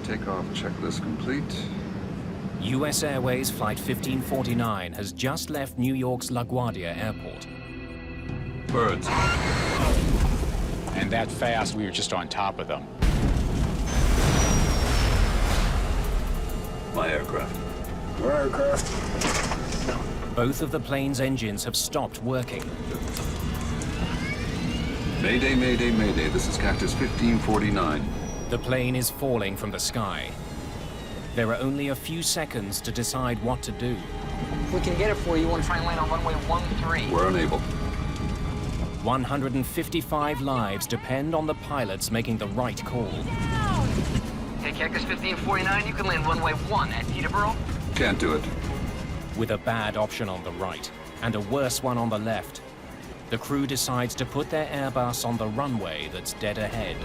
takeoff checklist complete. US Airways Flight 1549 has just left New York's LaGuardia Airport. Birds. And that fast, we were just on top of them. My aircraft. Your aircraft. Both of the plane's engines have stopped working. Mayday, Mayday, Mayday. This is Cactus 1549. The plane is falling from the sky. There are only a few seconds to decide what to do. If we can get it for you, want to try and land on runway 13. We're unable. 155 lives depend on the pilots making the right call. Hey, Cactus 1549, you can land runway 1 at Peterborough. Can't do it. With a bad option on the right and a worse one on the left, the crew decides to put their Airbus on the runway that's dead ahead.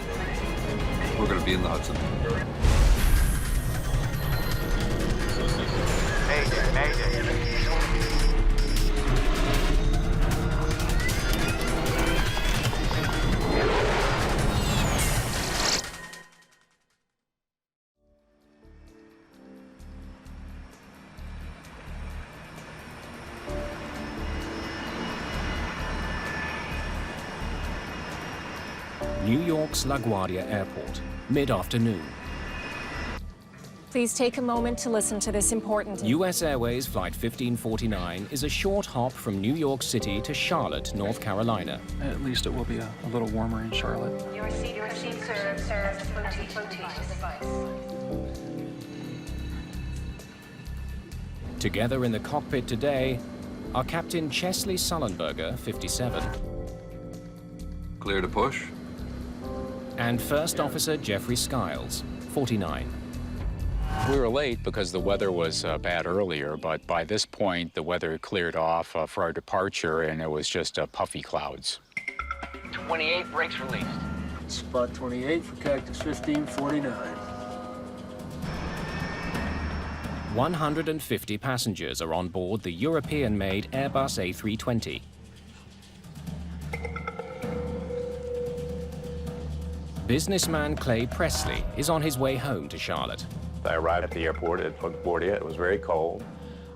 We're going to be in the Hudson. Mayday, Mayday. New York's LaGuardia Airport, mid-afternoon. Please take a moment to listen to this important... US Airways Flight 1549 is a short hop from New York City to Charlotte, North Carolina. At least it will be a little warmer in Charlotte. Your seat serves Together in the cockpit today are Captain Chesley Sullenberger, 57. Clear to push. And First Officer Jeffrey Skiles, 49. We were late because the weather was bad earlier, but by this point, the weather cleared off for our departure, and it was just puffy clouds. 28 brakes released. Spot 28 for Cactus 1549. 150 passengers are on board the European-made Airbus A320. Businessman Clay Presley is on his way home to Charlotte. I arrived at the airport at LaGuardia. It was very cold.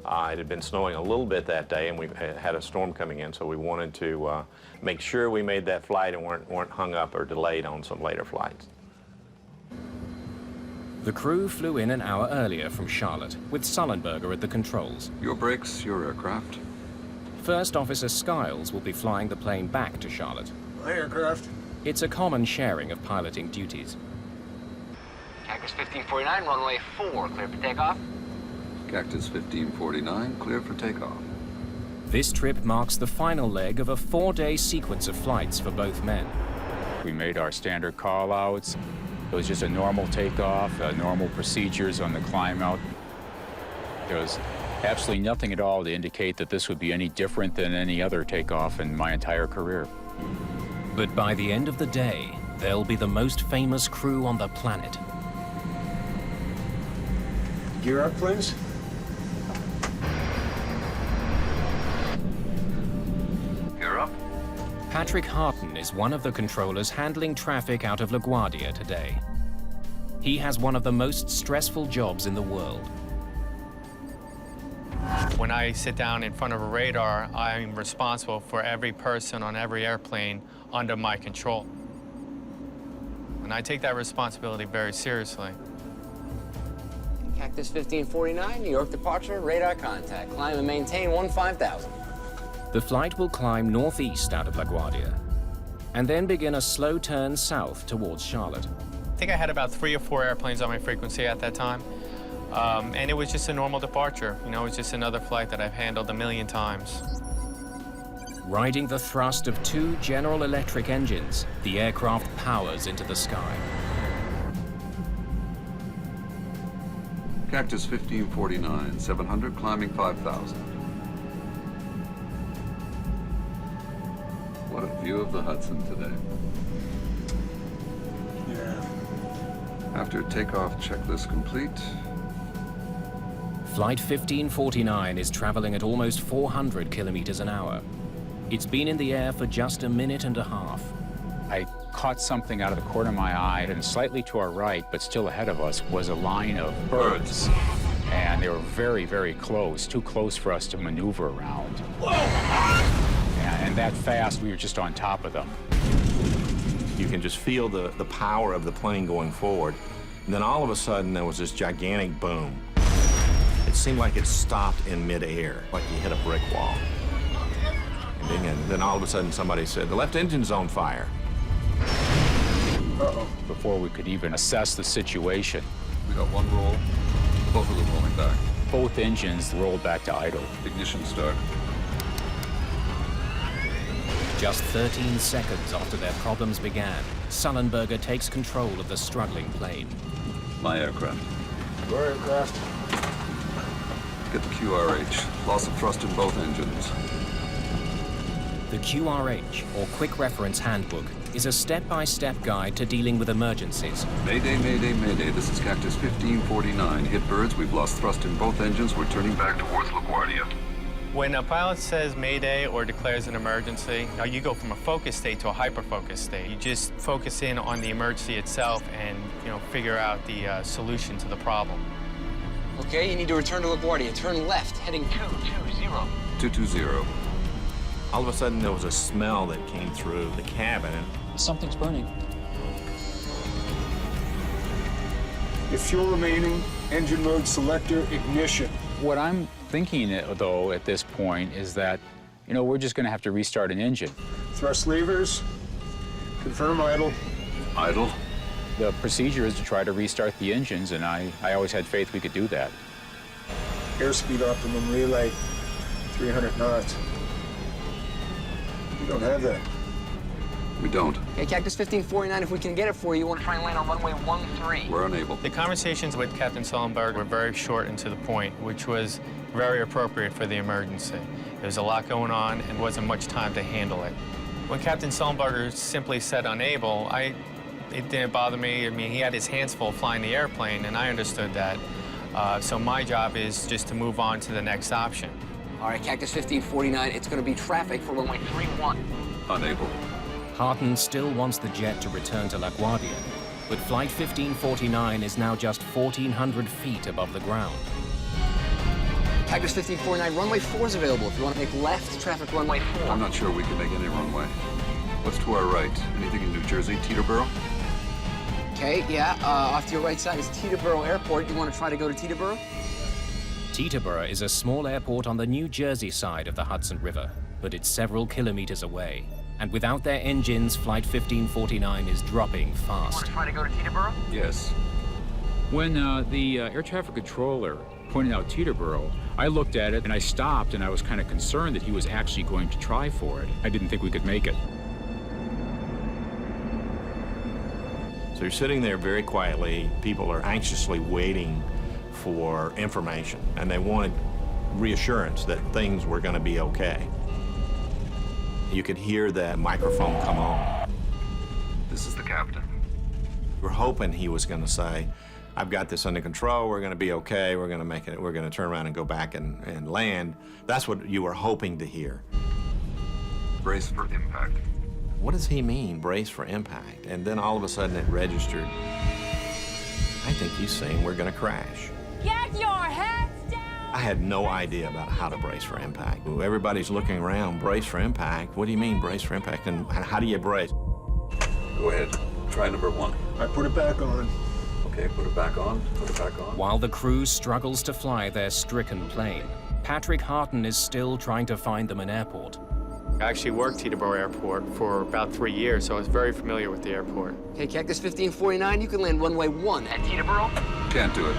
It had been snowing a little bit that day, and we had a storm coming in, so we wanted to make sure we made that flight and weren't hung up or delayed on some later flights. The crew flew in an hour earlier from Charlotte, with Sullenberger at the controls. Your brakes, your aircraft. First Officer Skiles will be flying the plane back to Charlotte. My aircraft. It's a common sharing of piloting duties. Cactus 1549, runway 4, clear for takeoff. Cactus 1549, clear for takeoff. This trip marks the final leg of a 4-day sequence of flights for both men. We made our standard call-outs. It was just a normal takeoff, normal procedures on the climb out. There was absolutely nothing at all to indicate that this would be any different than any other takeoff in my entire career. But by the end of the day, they'll be the most famous crew on the planet. Gear up, please. Gear up. Patrick Harton is one of the controllers handling traffic out of LaGuardia today. He has one of the most stressful jobs in the world. When I sit down in front of a radar, I'm responsible for every person on every airplane under my control. And I take that responsibility very seriously. Cactus 1549, New York departure, radar contact. Climb and maintain 15,000. The flight will climb northeast out of LaGuardia, and then begin a slow turn south towards Charlotte. I think I had about 3 or 4 airplanes on my frequency at that time. And it was just a normal departure. You know, it was just another flight that I've handled a million times. Riding the thrust of 2 General Electric engines, the aircraft powers into the sky. Cactus 1549, 700, climbing 5,000. What a view of the Hudson today. Yeah. After takeoff checklist complete. Flight 1549 is traveling at almost 400 kilometers an hour. It's been in the air for just a minute and a half. I caught something out of the corner of my eye, and slightly to our right, but still ahead of us, was a line of birds. And they were very, very close, too close for us to maneuver around. And that fast, we were just on top of them. You can just feel the power of the plane going forward. And then all of a sudden, there was this gigantic boom. It seemed like it stopped in midair, like you hit a brick wall. And then all of a sudden, somebody said, the left engine's on fire. Uh-oh. Before we could even assess the situation. We got one roll, both of them rolling back. Both engines rolled back to idle. Ignition start. Just 13 seconds after their problems began, Sullenberger takes control of the struggling plane. My aircraft. Your aircraft. Get the QRH. Loss of thrust in both engines. The QRH, or Quick Reference Handbook, is a step-by-step guide to dealing with emergencies. Mayday, mayday, mayday. This is Cactus 1549. Hit birds. We've lost thrust in both engines. We're turning back towards LaGuardia. When a pilot says Mayday or declares an emergency, you go from a focus state to a hyper-focus state. You just focus in on the emergency itself and, figure out the solution to the problem. Okay, you need to return to LaGuardia. Turn left, heading 220. 220. All of a sudden, there was a smell that came through the cabin. Something's burning. If fuel remaining, engine mode selector, ignition. What I'm thinking, though, at this point is that, we're just going to have to restart an engine. Thrust levers. Confirm idle. Idle. The procedure is to try to restart the engines, and I always had faith we could do that. Airspeed optimum relay, 300 knots. We don't have that. We don't. Hey, Cactus 1549, if we can get it for you, you want to try and land on runway 13. We're unable. The conversations with Captain Sullenberger were very short and to the point, which was very appropriate for the emergency. There was a lot going on and wasn't much time to handle it. When Captain Sullenberger simply said unable, it didn't bother me. I mean, he had his hands full flying the airplane, and I understood that. So my job is just to move on to the next option. All right, Cactus 1549, it's going to be traffic for runway 31. Unable. Harton still wants the jet to return to LaGuardia, but Flight 1549 is now just 1,400 feet above the ground. Cactus 1549, runway 4 is available if you want to make left, traffic runway 4. I'm not sure we can make any runway. What's to our right? Anything in New Jersey? Teterboro? Okay, yeah, off to your right side is Teterboro Airport. You want to try to go to Teterboro? Teterboro is a small airport on the New Jersey side of the Hudson River, but it's several kilometers away. And without their engines, Flight 1549 is dropping fast. You want to try to go to Teterboro? Yes. When the air traffic controller pointed out Teterboro, I looked at it and I stopped, and I was kind of concerned that he was actually going to try for it. I didn't think we could make it. So you're sitting there very quietly. People are anxiously waiting for information, and they wanted reassurance that things were going to be okay. You could hear the microphone come on. This is the captain. We're hoping he was going to say, I've got this under control, we're going to be okay, we're going to make it, we're going to turn around and go back and land. That's what you were hoping to hear. Brace for impact. What does he mean, brace for impact? And then all of a sudden it registered. I think he's saying we're going to crash. Get your heads down! I had no idea about how to brace for impact. Everybody's looking around, brace for impact. What do you mean, brace for impact? And how do you brace? Go ahead. Try number 1. I put it back on. Okay, put it back on. Put it back on. While the crew struggles to fly their stricken plane, Patrick Harton is still trying to find them an airport. I actually worked Teterboro Airport for about 3 years, so I was very familiar with the airport. Okay, Cactus 1549, you can land runway 1 at Teterboro. Can't do it.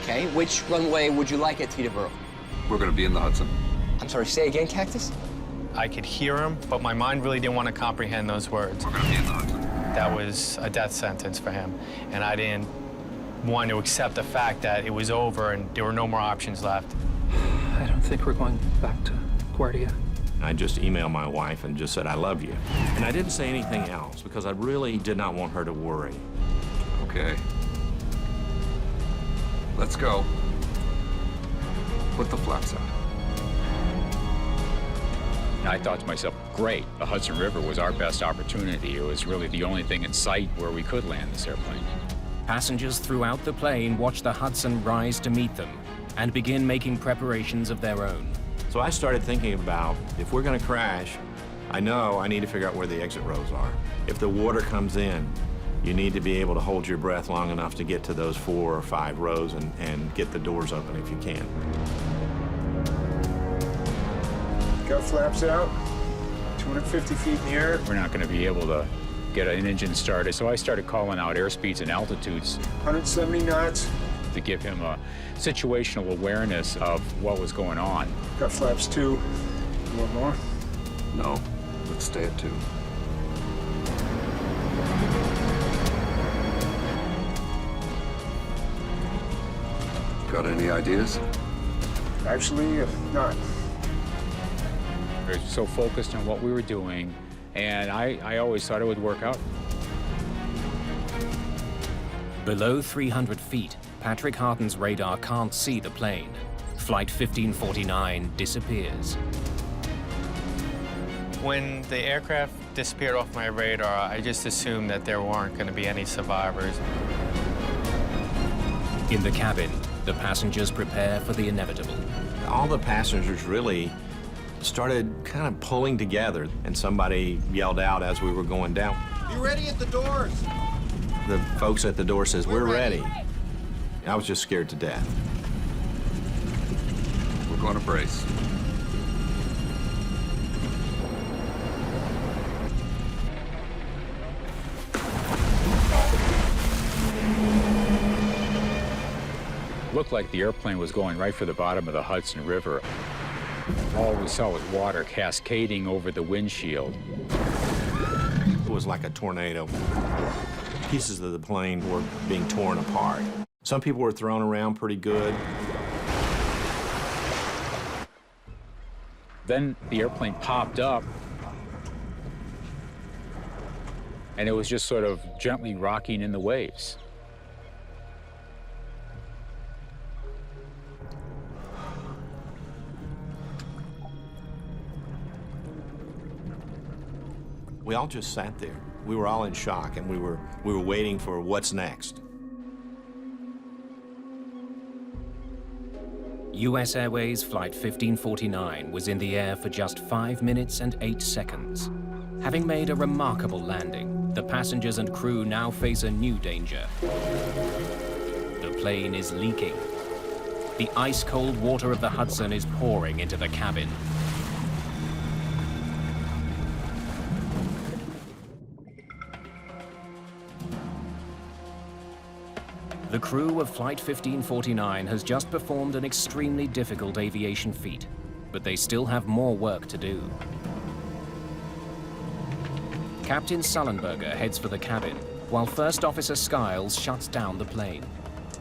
Okay, which runway would you like at Teterboro? We're going to be in the Hudson. I'm sorry, say again, Cactus? I could hear him, but my mind really didn't want to comprehend those words. We're going to be in the Hudson. That was a death sentence for him, and I didn't want to accept the fact that it was over and there were no more options left. I don't think we're going back to LaGuardia. I just emailed my wife and just said, I love you. And I didn't say anything else because I really did not want her to worry. Okay. Let's go. Put the flaps out. And I thought to myself, great, the Hudson River was our best opportunity. It was really the only thing in sight where we could land this airplane. Passengers throughout the plane watch the Hudson rise to meet them and begin making preparations of their own. So I started thinking about, if we're going to crash, I know I need to figure out where the exit rows are. If the water comes in, you need to be able to hold your breath long enough to get to those 4 or 5 rows and get the doors open if you can. Got flaps out, 250 feet in the air. We're not going to be able to get an engine started, so I started calling out airspeeds and altitudes. 170 knots. To give him a situational awareness of what was going on. Got flaps 2. A little more. No, let's stay at 2. Got any ideas? Actually, not. We were so focused on what we were doing, and I always thought it would work out. Below 300 feet, Patrick Harton's radar can't see the plane. Flight 1549 disappears. When the aircraft disappeared off my radar, I just assumed that there weren't going to be any survivors. In the cabin, the passengers prepare for the inevitable. All the passengers really started kind of pulling together, and somebody yelled out as we were going down. Be ready at the doors. The folks at the door says, "We're ready." I was just scared to death. We're going to brace. Looked like the airplane was going right for the bottom of the Hudson River. All we saw was water cascading over the windshield. It was like a tornado. Pieces of the plane were being torn apart. Some people were thrown around pretty good. Then the airplane popped up, and it was just sort of gently rocking in the waves. We all just sat there. We were all in shock, and we were waiting for what's next. US Airways Flight 1549 was in the air for just 5 minutes and 8 seconds. Having made a remarkable landing, the passengers and crew now face a new danger. The plane is leaking. The ice-cold water of the Hudson is pouring into the cabin. The crew of Flight 1549 has just performed an extremely difficult aviation feat, but they still have more work to do. Captain Sullenberger heads for the cabin, while First Officer Skiles shuts down the plane.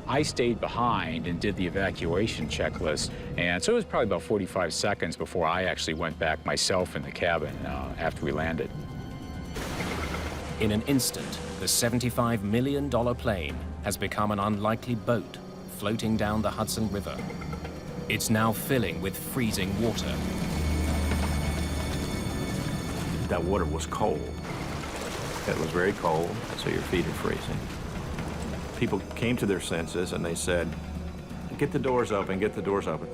I stayed behind and did the evacuation checklist, and so it was probably about 45 seconds before I actually went back myself in the cabin after we landed. In an instant, the $75 million plane has become an unlikely boat floating down the Hudson River. It's now filling with freezing water. That water was cold. It was very cold, so your feet are freezing. People came to their senses and they said, "Get the doors open, get the doors open."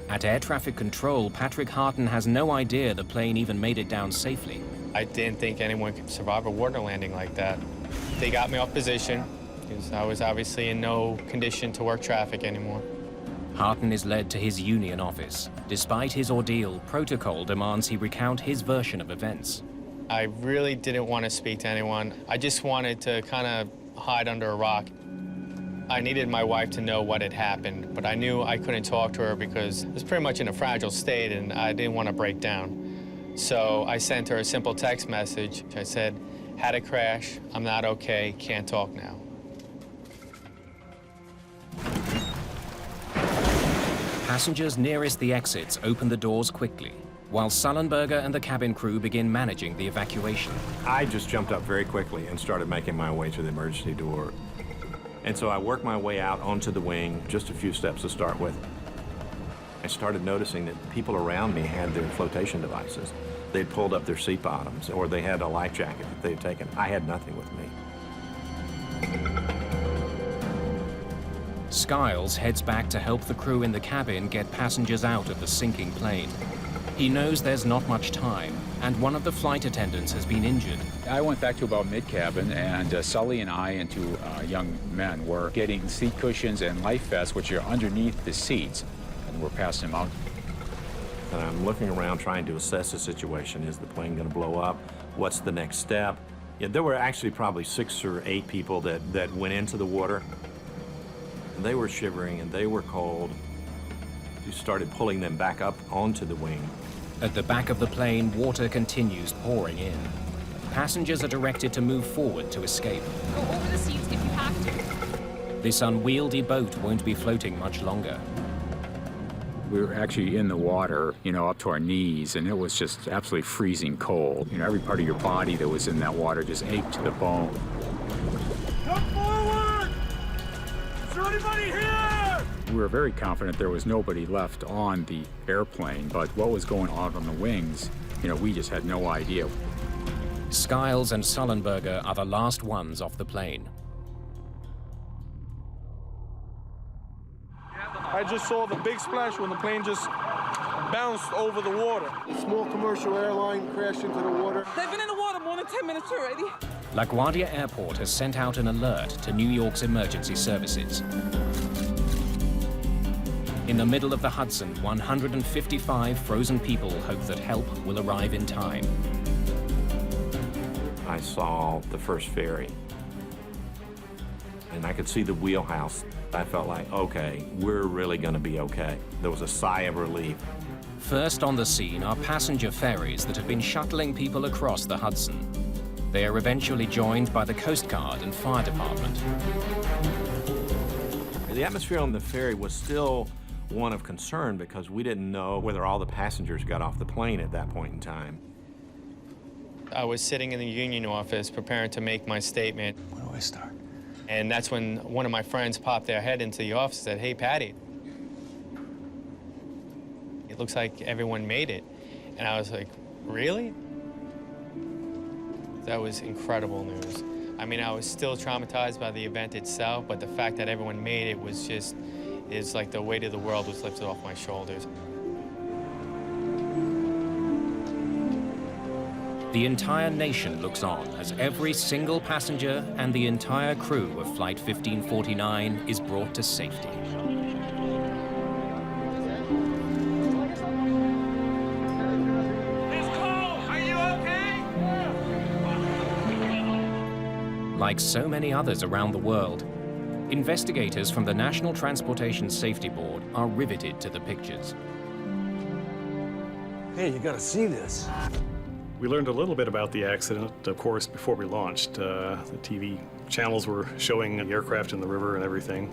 At air traffic control, Patrick Harton has no idea the plane even made it down safely. I didn't think anyone could survive a water landing like that. They got me off position because I was obviously in no condition to work traffic anymore. Harton is led to his union office. Despite his ordeal, protocol demands he recount his version of events. I really didn't want to speak to anyone. I just wanted to kind of hide under a rock. I needed my wife to know what had happened, but I knew I couldn't talk to her because I was pretty much in a fragile state and I didn't want to break down. So I sent her a simple text message. I said, "Had a crash, I'm not okay, can't talk now." Passengers nearest the exits open the doors quickly, while Sullenberger and the cabin crew begin managing the evacuation. I just jumped up very quickly and started making my way to the emergency door. And so I worked my way out onto the wing, just a few steps to start with. I started noticing that people around me had their flotation devices. They'd pulled up their seat bottoms, or they had a life jacket that they'd taken. I had nothing with me. Skiles heads back to help the crew in the cabin get passengers out of the sinking plane. He knows there's not much time, and one of the flight attendants has been injured. I went back to about mid-cabin, and Sully and I and two young men were getting seat cushions and life vests, which are underneath the seats, and we're passing them out. And I'm looking around trying to assess the situation. Is the plane going to blow up? What's the next step? Yeah, there were actually probably 6 or 8 people that went into the water. And they were shivering and they were cold. We started pulling them back up onto the wing. At the back of the plane, water continues pouring in. Passengers are directed to move forward to escape. Go over the seats if you have to. This unwieldy boat won't be floating much longer. We were actually in the water, up to our knees, and it was just absolutely freezing cold. Every part of your body that was in that water just ached to the bone. Come forward! Is there anybody here? We were very confident there was nobody left on the airplane, but what was going on the wings, we just had no idea. Skiles and Sullenberger are the last ones off the plane. I just saw the big splash when the plane just bounced over the water. A small commercial airline crashed into the water. They've been in the water more than 10 minutes already. LaGuardia Airport has sent out an alert to New York's emergency services. In the middle of the Hudson, 155 frozen people hope that help will arrive in time. I saw the first ferry, and I could see the wheelhouse. I felt like, okay, we're really going to be okay. There was a sigh of relief. First on the scene are passenger ferries that have been shuttling people across the Hudson. They are eventually joined by the Coast Guard and Fire Department. The atmosphere on the ferry was still one of concern because we didn't know whether all the passengers got off the plane at that point in time. I was sitting in the union office preparing to make my statement. Where do I start? And that's when one of my friends popped their head into the office and said, "Hey, Patty, it looks like everyone made it." And I was like, "Really?" That was incredible news. I mean, I was still traumatized by the event itself, but the fact that everyone made it was just, it's like the weight of the world was lifted off my shoulders. The entire nation looks on as every single passenger and the entire crew of Flight 1549 is brought to safety. Are you okay? Like so many others around the world, investigators from the National Transportation Safety Board are riveted to the pictures. Hey, you gotta see this. We learned a little bit about the accident, of course, before we launched. The TV channels were showing the aircraft in the river and everything.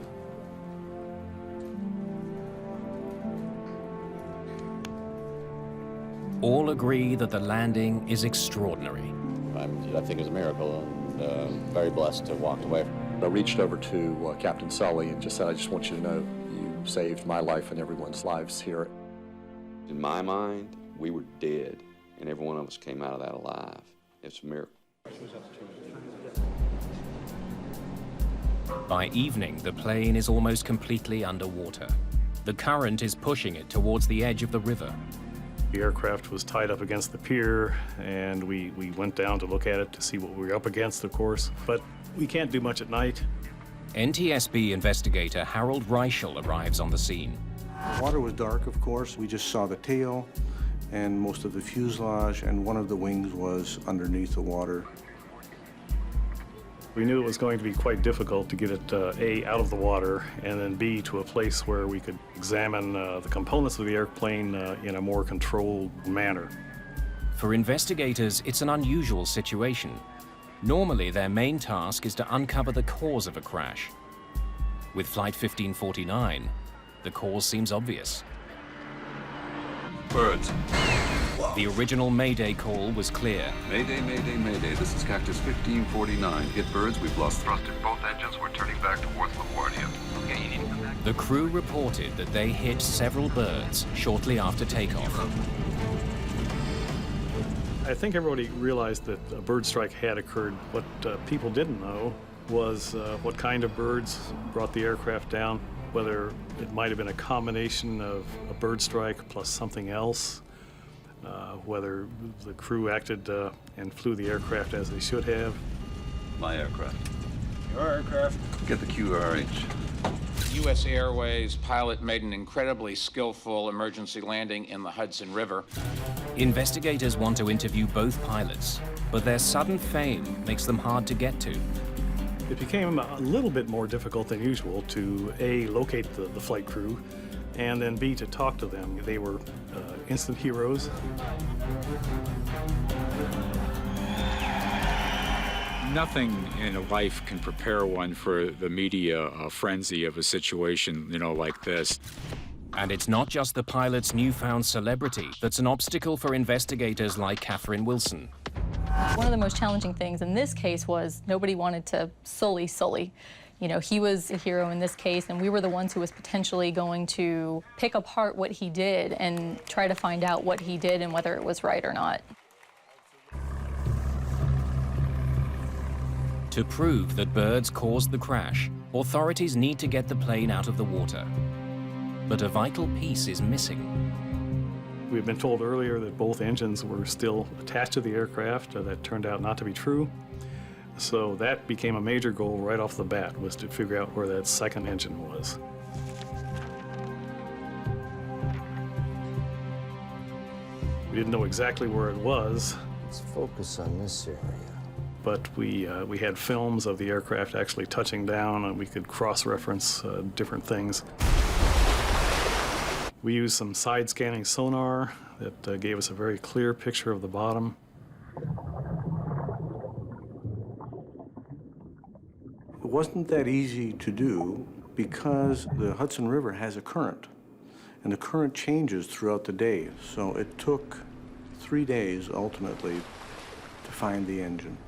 All agree that the landing is extraordinary. I think it's a miracle, and very blessed to have walked away. I reached over to Captain Sully and just said, "I just want you to know you saved my life and everyone's lives here." In my mind, we were dead, and every one of us came out of that alive. It's a miracle. By evening, the plane is almost completely underwater. The current is pushing it towards the edge of the river. The aircraft was tied up against the pier, and we went down to look at it to see what we were up against, of course. But we can't do much at night. NTSB investigator Harold Reichel arrives on the scene. The water was dark, of course. We just saw the tail and most of the fuselage, and one of the wings was underneath the water. We knew it was going to be quite difficult to get it, A, out of the water, and then B, to a place where we could examine the components of the airplane in a more controlled manner. For investigators, it's an unusual situation. Normally, their main task is to uncover the cause of a crash. With Flight 1549, the cause seems obvious. Birds. The original Mayday call was clear. Mayday, Mayday, Mayday. This is Cactus 1549. Hit birds. We've lost thrust in both engines. We're turning back towards LaGuardia. Okay, you need to come back. The crew reported that they hit several birds shortly after takeoff. I think everybody realized that a bird strike had occurred. What people didn't know was what kind of birds brought the aircraft down, whether it might have been a combination of a bird strike plus something else, whether the crew acted and flew the aircraft as they should have. My aircraft. Your aircraft. Get the QRH. U.S. Airways pilot made an incredibly skillful emergency landing in the Hudson River. Investigators want to interview both pilots, but their sudden fame makes them hard to get to. It became a little bit more difficult than usual to A, locate the flight crew, and then B, to talk to them. They were instant heroes. Nothing in a life can prepare one for the media frenzy of a situation, like this. And it's not just the pilot's newfound celebrity that's an obstacle for investigators like Catherine Wilson. One of the most challenging things in this case was nobody wanted to sully Sully. He was a hero in this case, and we were the ones who was potentially going to pick apart what he did and try to find out what he did and whether it was right or not. To prove that birds caused the crash, authorities need to get the plane out of the water. But a vital piece is missing. We had been told earlier that both engines were still attached to the aircraft. That turned out not to be true. So that became a major goal right off the bat, was to figure out where that second engine was. We didn't know exactly where it was. Let's focus on this area. But we had films of the aircraft actually touching down, and we could cross-reference different things. We used some side-scanning sonar that gave us a very clear picture of the bottom. It wasn't that easy to do because the Hudson River has a current, and the current changes throughout the day. So it took 3 days, ultimately, to find the engine.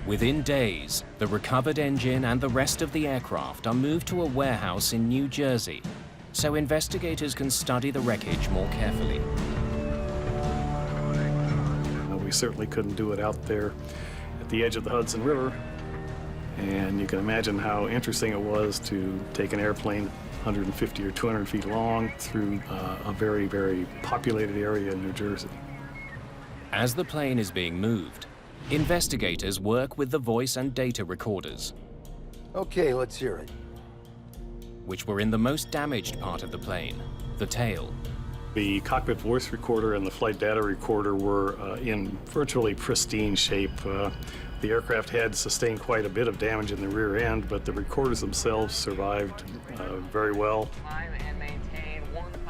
Within days, the recovered engine and the rest of the aircraft are moved to a warehouse in New Jersey, so investigators can study the wreckage more carefully. We certainly couldn't do it out there at the edge of the Hudson River, and you can imagine how interesting it was to take an airplane 150 or 200 feet long through a very, very populated area in New Jersey. As the plane is being moved, investigators work with the voice and data recorders. Okay, let's hear it. Which were in the most damaged part of the plane, the tail. The cockpit voice recorder and the flight data recorder were in virtually pristine shape. The aircraft had sustained quite a bit of damage in the rear end, but the recorders themselves survived very well.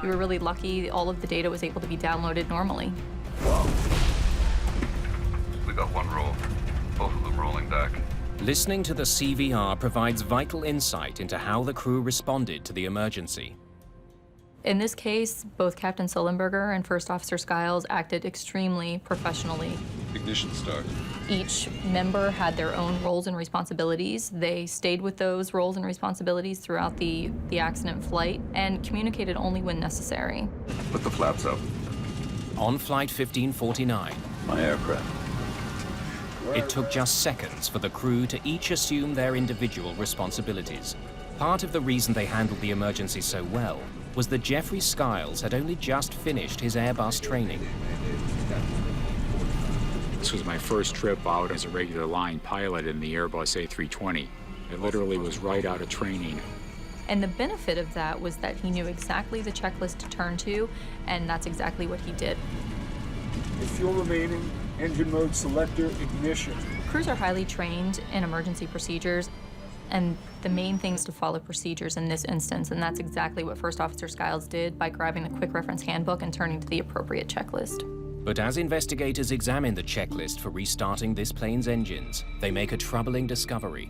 We were really lucky. All of the data was able to be downloaded normally. We got one roll, both of them rolling back. Listening to the CVR provides vital insight into how the crew responded to the emergency. In this case, both Captain Sullenberger and First Officer Skiles acted extremely professionally. Ignition started. Each member had their own roles and responsibilities. They stayed with those roles and responsibilities throughout the accident flight and communicated only when necessary. Put the flaps up. On Flight 1549, My aircraft. it took just seconds for the crew to each assume their individual responsibilities. Part of the reason they handled the emergency so well was that Jeffrey Skiles had only just finished his Airbus training. This was my first trip out as a regular line pilot in the Airbus A320. It literally was right out of training. And the benefit of that was that he knew exactly the checklist to turn to, and that's exactly what he did. Fuel remaining, engine mode selector, ignition. Crews are highly trained in emergency procedures, and the main thing is to follow procedures in this instance, and that's exactly what First Officer Skiles did by grabbing the quick reference handbook and turning to the appropriate checklist. But as investigators examine the checklist for restarting this plane's engines, they make a troubling discovery.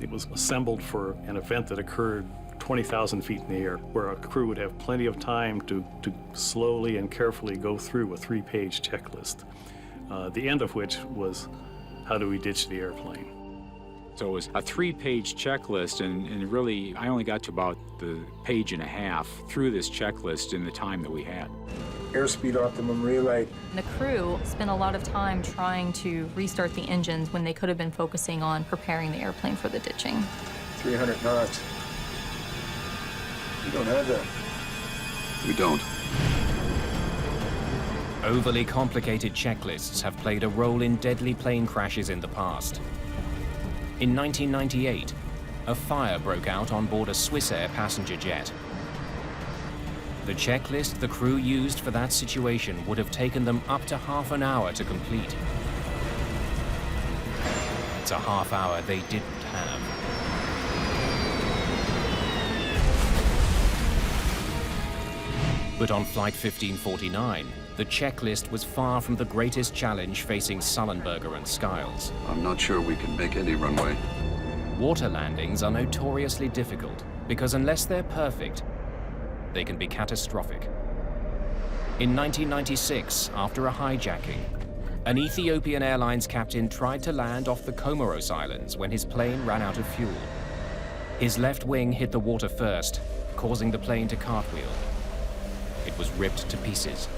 It was assembled for an event that occurred 20,000 feet in the air, where a crew would have plenty of time to slowly and carefully go through a 3-page checklist, the end of which was, how do we ditch the airplane? So it was a 3-page checklist, and really, I only got to about the page and a half through this checklist in the time that we had. Airspeed optimum relay. The crew spent a lot of time trying to restart the engines when they could have been focusing on preparing the airplane for the ditching. 300 knots. You don't have that. We don't. Overly complicated checklists have played a role in deadly plane crashes in the past. In 1998, a fire broke out on board a Swissair passenger jet. The checklist the crew used for that situation would have taken them up to half an hour to complete. It's a half hour they didn't have. But on Flight 1549, the checklist was far from the greatest challenge facing Sullenberger and Skiles. I'm not sure we can make any runway. Water landings are notoriously difficult because unless they're perfect, they can be catastrophic. In 1996, after a hijacking, an Ethiopian Airlines captain tried to land off the Comoros Islands when his plane ran out of fuel. His left wing hit the water first, causing the plane to cartwheel. It was ripped to pieces.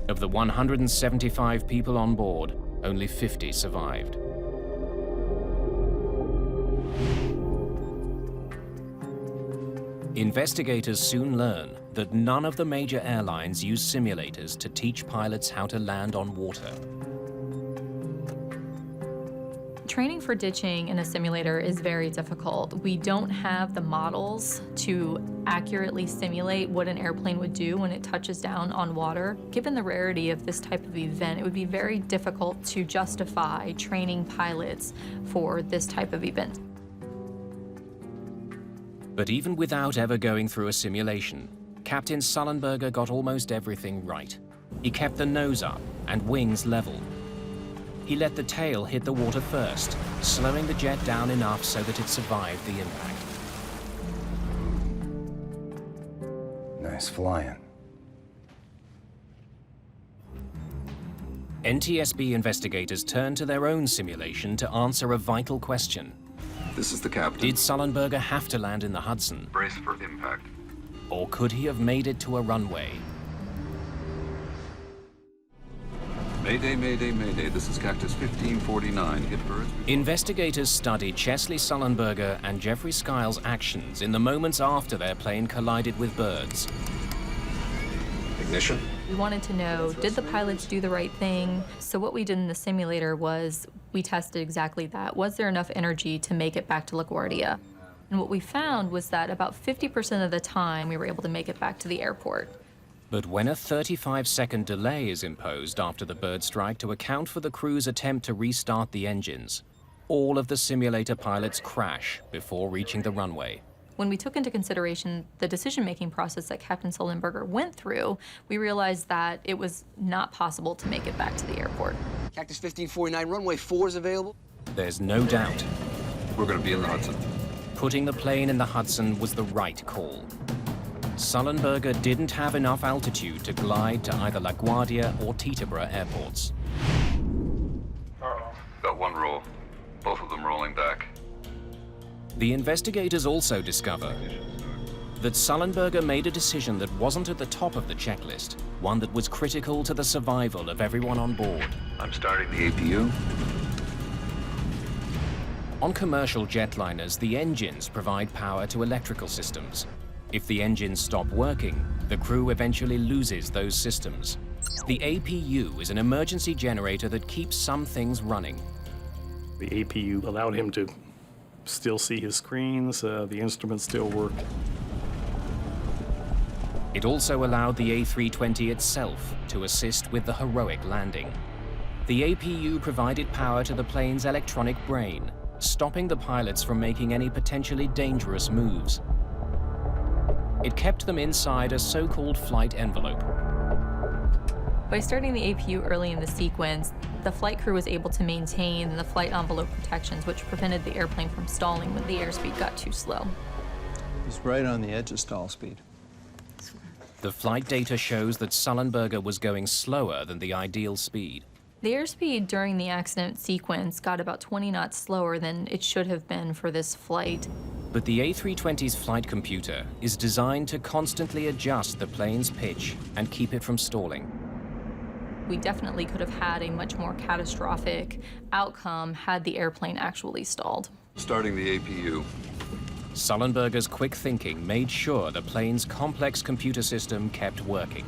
Of the 175 people on board, only 50 survived. Investigators soon learn that none of the major airlines use simulators to teach pilots how to land on water. Training for ditching in a simulator is very difficult. We don't have the models to accurately simulate what an airplane would do when it touches down on water. Given the rarity of this type of event, it would be very difficult to justify training pilots for this type of event. But even without ever going through a simulation, Captain Sullenberger got almost everything right. He kept the nose up and wings level. He let the tail hit the water first, slowing the jet down enough so that it survived the impact. Nice flying. NTSB investigators turned to their own simulation to answer a vital question. This is the captain. Did Sullenberger have to land in the Hudson? Brace for impact. Or could he have made it to a runway? Mayday, Mayday, Mayday. This is Cactus 1549. Hit birds. Investigators studied Chesley Sullenberger and Jeffrey Skiles' actions in the moments after their plane collided with birds. Ignition. We wanted to know, did the pilots do the right thing? So what we did in the simulator was we tested exactly that. Was there enough energy to make it back to LaGuardia? And what we found was that about 50% of the time we were able to make it back to the airport. But when a 35-second delay is imposed after the bird strike to account for the crew's attempt to restart the engines, all of the simulator pilots crash before reaching the runway. When we took into consideration the decision-making process that Captain Sullenberger went through, we realized that it was not possible to make it back to the airport. Cactus 1549, runway 4 is available. There's no doubt. We're going to be in the Hudson. Putting the plane in the Hudson was the right call. Sullenberger didn't have enough altitude to glide to either LaGuardia or Teterboro airports. Got one roll. Both of them rolling back. The investigators also discover that Sullenberger made a decision that wasn't at the top of the checklist, one that was critical to the survival of everyone on board. I'm starting the APU. On commercial jetliners, the engines provide power to electrical systems. If the engines stop working, the crew eventually loses those systems. The APU is an emergency generator that keeps some things running. The APU allowed him to still see his screens, the instruments still work. It also allowed the A320 itself to assist with the heroic landing. The APU provided power to the plane's electronic brain, stopping the pilots from making any potentially dangerous moves. It kept them inside a so-called flight envelope. By starting the APU early in the sequence, the flight crew was able to maintain the flight envelope protections, which prevented the airplane from stalling when the airspeed got too slow. He's right on the edge of stall speed. The flight data shows that Sullenberger was going slower than the ideal speed. The airspeed during the accident sequence got about 20 knots slower than it should have been for this flight. But the A320's flight computer is designed to constantly adjust the plane's pitch and keep it from stalling. We definitely could have had a much more catastrophic outcome had the airplane actually stalled. Starting the APU. Sullenberger's quick thinking made sure the plane's complex computer system kept working.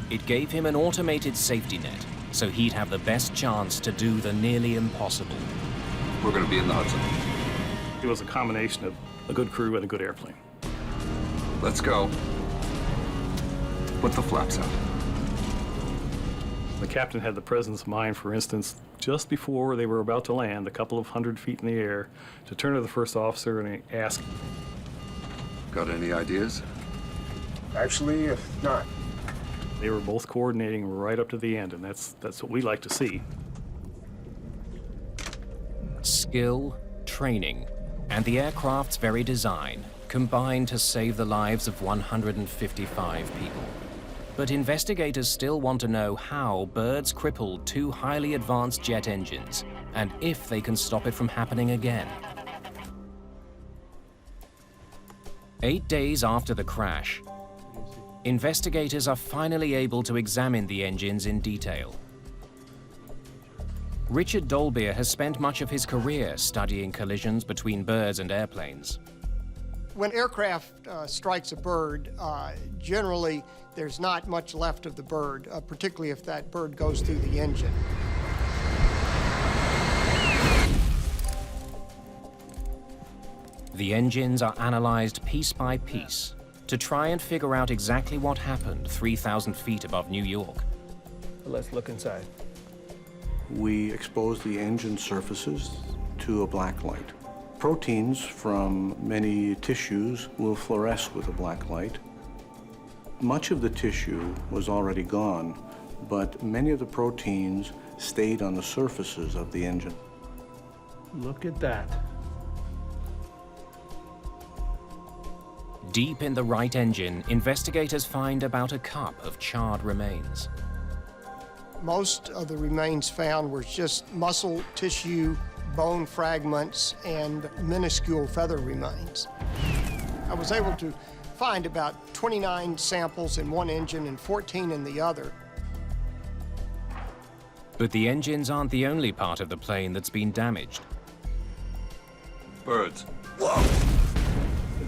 It gave him an automated safety net, so he'd have the best chance to do the nearly impossible. We're going to be in the Hudson. It was a combination of a good crew and a good airplane. Let's go. Put the flaps out. The captain had the presence of mind, for instance, just before they were about to land, a couple of 100 feet in the air, to turn to the first officer and ask, Got any ideas? Actually, not. They were both coordinating right up to the end, and that's what we like to see. Skill, training, and the aircraft's very design combined to save the lives of 155 people. But investigators still want to know how birds crippled two highly advanced jet engines, and if they can stop it from happening again. 8 days after the crash, investigators are finally able to examine the engines in detail. Richard Dolbear has spent much of his career studying collisions between birds and airplanes. When aircraft strikes a bird, generally there's not much left of the bird, particularly if that bird goes through the engine. The engines are analyzed piece by piece to try and figure out exactly what happened 3,000 feet above New York. Let's look inside. We expose the engine surfaces to a black light. Proteins from many tissues will fluoresce with a black light. Much of the tissue was already gone, but many of the proteins stayed on the surfaces of the engine. Look at that. Deep in the right engine, investigators find about a cup of charred remains. Most of the remains found were just muscle tissue, bone fragments, and minuscule feather remains. I was able to find about 29 samples in one engine and 14 in the other. But the engines aren't the only part of the plane that's been damaged. Birds. Whoa!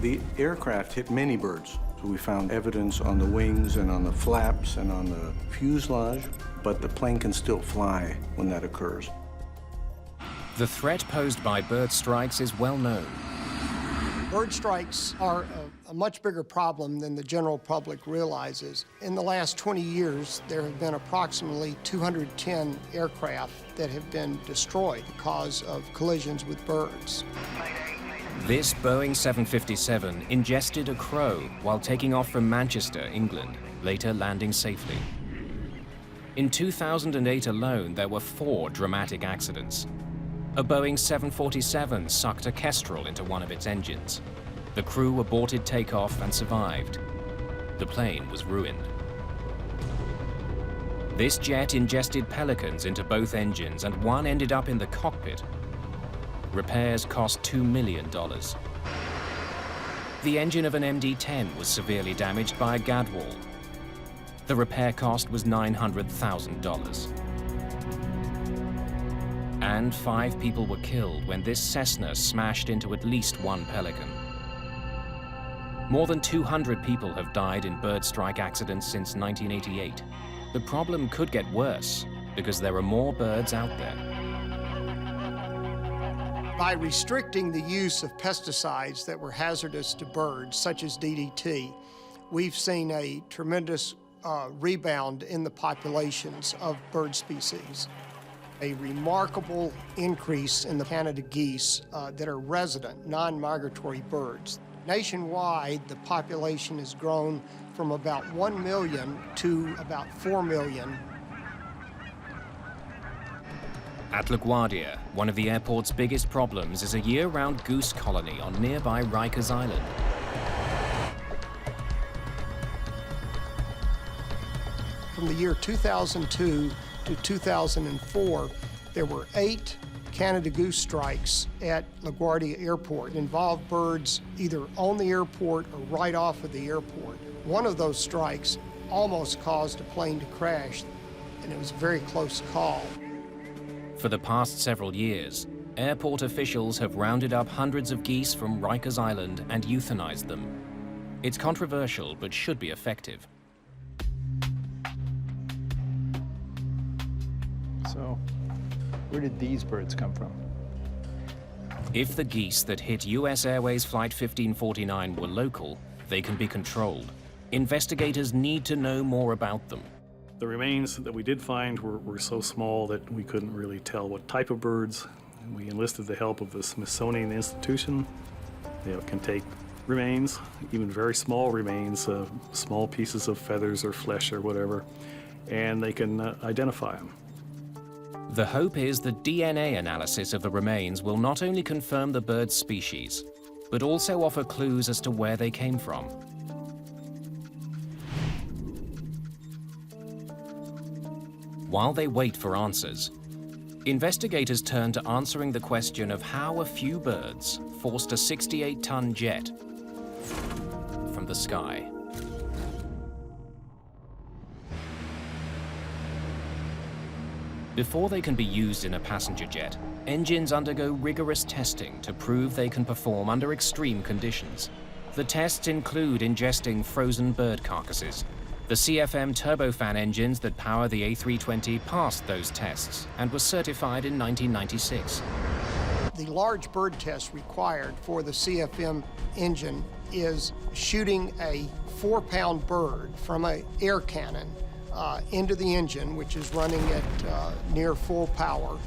The aircraft hit many birds. So we found evidence on the wings and on the flaps and on the fuselage, but the plane can still fly when that occurs. The threat posed by bird strikes is well known. Bird strikes are a much bigger problem than the general public realizes. In the last 20 years, there have been approximately 210 aircraft that have been destroyed because of collisions with birds. This Boeing 757 ingested a crow while taking off from Manchester, England, later landing safely. In 2008 alone, there were 4 dramatic accidents. A Boeing 747 sucked a kestrel into one of its engines. The crew aborted takeoff and survived. The plane was ruined. This jet ingested pelicans into both engines, and one ended up in the cockpit. Repairs cost $2 million. The engine of an MD-10 was severely damaged by a gadwall. The repair cost was $900,000. And 5 people were killed when this Cessna smashed into at least one pelican. More than 200 people have died in bird strike accidents since 1988. The problem could get worse because there are more birds out there. By restricting the use of pesticides that were hazardous to birds, such as DDT, we've seen a tremendous rebound in the populations of bird species. A remarkable increase in the Canada geese that are resident, non-migratory birds. Nationwide, the population has grown from about 1 million to about 4 million. At LaGuardia, one of the airport's biggest problems is a year-round goose colony on nearby Rikers Island. From the year 2002 to 2004, there were 8 Canada goose strikes at LaGuardia Airport involved birds either on the airport or right off of the airport. One of those strikes almost caused a plane to crash, and it was a very close call. For the past several years, airport officials have rounded up hundreds of geese from Rikers Island and euthanized them. It's controversial, but should be effective. So, where did these birds come from? If the geese that hit US Airways Flight 1549 were local, they can be controlled. Investigators need to know more about them. The remains that we did find were so small that we couldn't really tell what type of birds. We enlisted the help of the Smithsonian Institution. They can take remains, even very small remains, small pieces of feathers or flesh or whatever, and they can identify them. The hope is that DNA analysis of the remains will not only confirm the bird's species, but also offer clues as to where they came from. While they wait for answers, investigators turn to answering the question of how a few birds forced a 68-ton jet from the sky. Before they can be used in a passenger jet, engines undergo rigorous testing to prove they can perform under extreme conditions. The tests include ingesting frozen bird carcasses. The CFM turbofan engines that power the A320 passed those tests and was certified in 1996. The large bird test required for the CFM engine is shooting a 4-pound bird from an air cannon into the engine, which is running at near full power.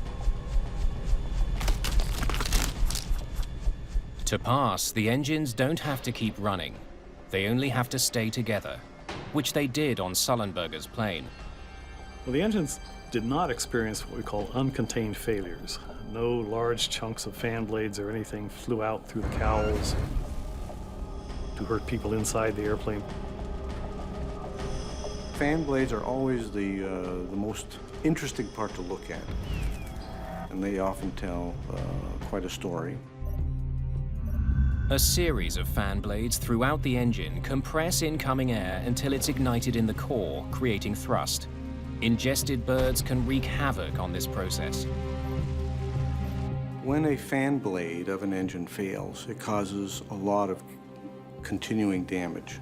To pass, the engines don't have to keep running. They only have to stay together, which they did on Sullenberger's plane. Well, the engines did not experience what we call uncontained failures. No large chunks of fan blades or anything flew out through the cowls to hurt people inside the airplane. Fan blades are always the most interesting part to look at, and they often tell quite a story. A series of fan blades throughout the engine compress incoming air until it's ignited in the core, creating thrust. Ingested birds can wreak havoc on this process. When a fan blade of an engine fails, it causes a lot of continuing damage.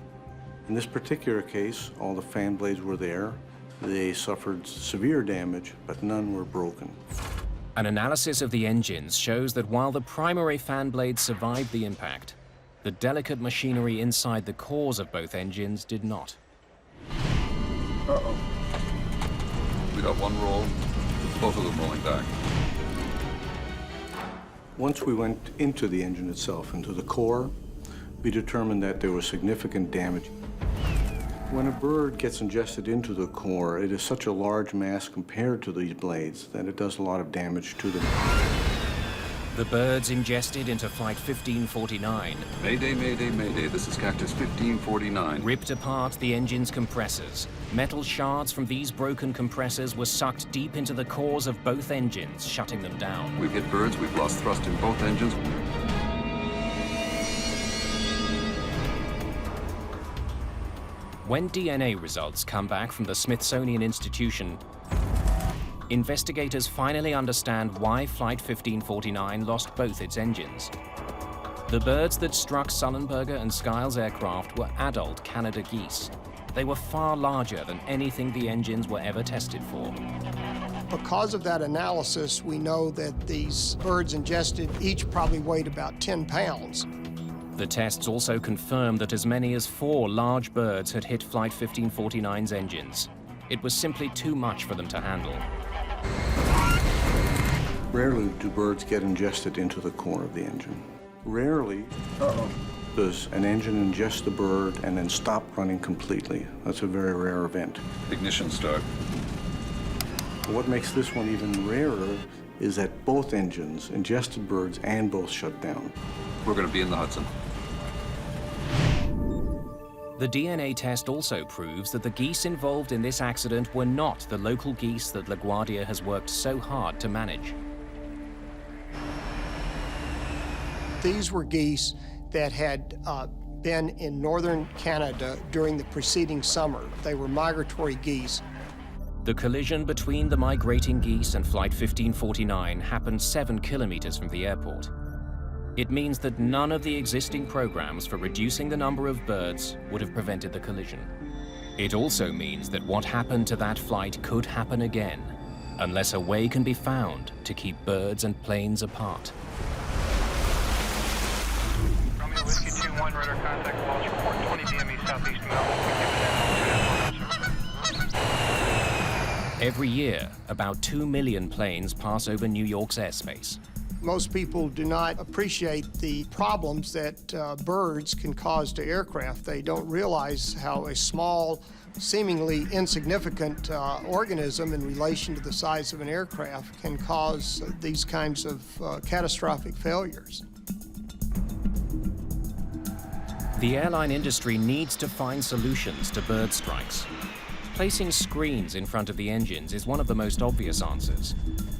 In this particular case, all the fan blades were there. They suffered severe damage, but none were broken. An analysis of the engines shows that while the primary fan blades survived the impact, the delicate machinery inside the cores of both engines did not. Uh-oh. We got one roll, both of them rolling back. Once we went into the engine itself, into the core, we determined that there was significant damage. When a bird gets ingested into the core, it is such a large mass compared to these blades that it does a lot of damage to them. The birds ingested into Flight 1549. Mayday, Mayday, Mayday. This is Cactus 1549. Ripped apart the engine's compressors. Metal shards from these broken compressors were sucked deep into the cores of both engines, shutting them down. We've hit birds, we've lost thrust in both engines. When DNA results come back from the Smithsonian Institution, investigators finally understand why Flight 1549 lost both its engines. The birds that struck Sullenberger and Skiles aircraft were adult Canada geese. They were far larger than anything the engines were ever tested for. Because of that analysis, we know that these birds ingested each probably weighed about 10 pounds. The tests also confirmed that as many as 4 large birds had hit Flight 1549's engines. It was simply too much for them to handle. Rarely do birds get ingested into the core of the engine. Rarely does an engine ingest the bird and then stop running completely. That's a very rare event. Ignition start. What makes this one even rarer is that both engines ingested birds and both shut down. We're going to be in the Hudson. The DNA test also proves that the geese involved in this accident were not the local geese that LaGuardia has worked so hard to manage. These were geese that had been in northern Canada during the preceding summer. They were migratory geese. The collision between the migrating geese and Flight 1549 happened 7 kilometers from the airport. It means that none of the existing programs for reducing the number of birds would have prevented the collision. It also means that what happened to that flight could happen again, unless a way can be found to keep birds and planes apart. Romeo Whiskey 2-1, radar contact, launch report 20 DME southeast Melbourne. Every year, about 2 million planes pass over New York's airspace. Most people do not appreciate the problems that birds can cause to aircraft. They don't realize how a small, seemingly insignificant organism in relation to the size of an aircraft can cause these kinds of catastrophic failures. The airline industry needs to find solutions to bird strikes. Placing screens in front of the engines is one of the most obvious answers,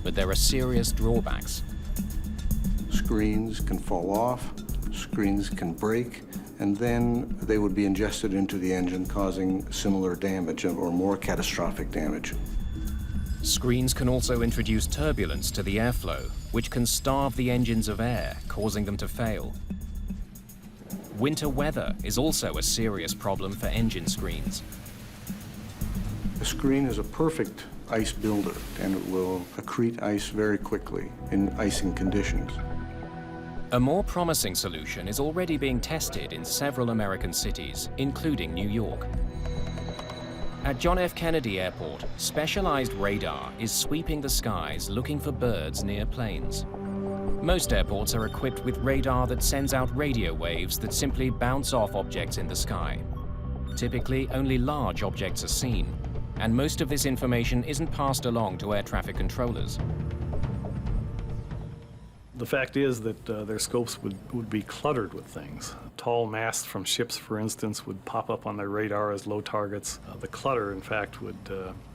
but there are serious drawbacks. Screens can fall off, screens can break, and then they would be ingested into the engine, causing similar damage or more catastrophic damage. Screens can also introduce turbulence to the airflow, which can starve the engines of air, causing them to fail. Winter weather is also a serious problem for engine screens. A screen is a perfect ice builder, and it will accrete ice very quickly in icing conditions. A more promising solution is already being tested in several American cities, including New York. At John F. Kennedy Airport, specialized radar is sweeping the skies looking for birds near planes. Most airports are equipped with radar that sends out radio waves that simply bounce off objects in the sky. Typically, only large objects are seen, and most of this information isn't passed along to air traffic controllers. The fact is that their scopes would be cluttered with things. Tall masts from ships, for instance, would pop up on their radar as low targets. The clutter, in fact, would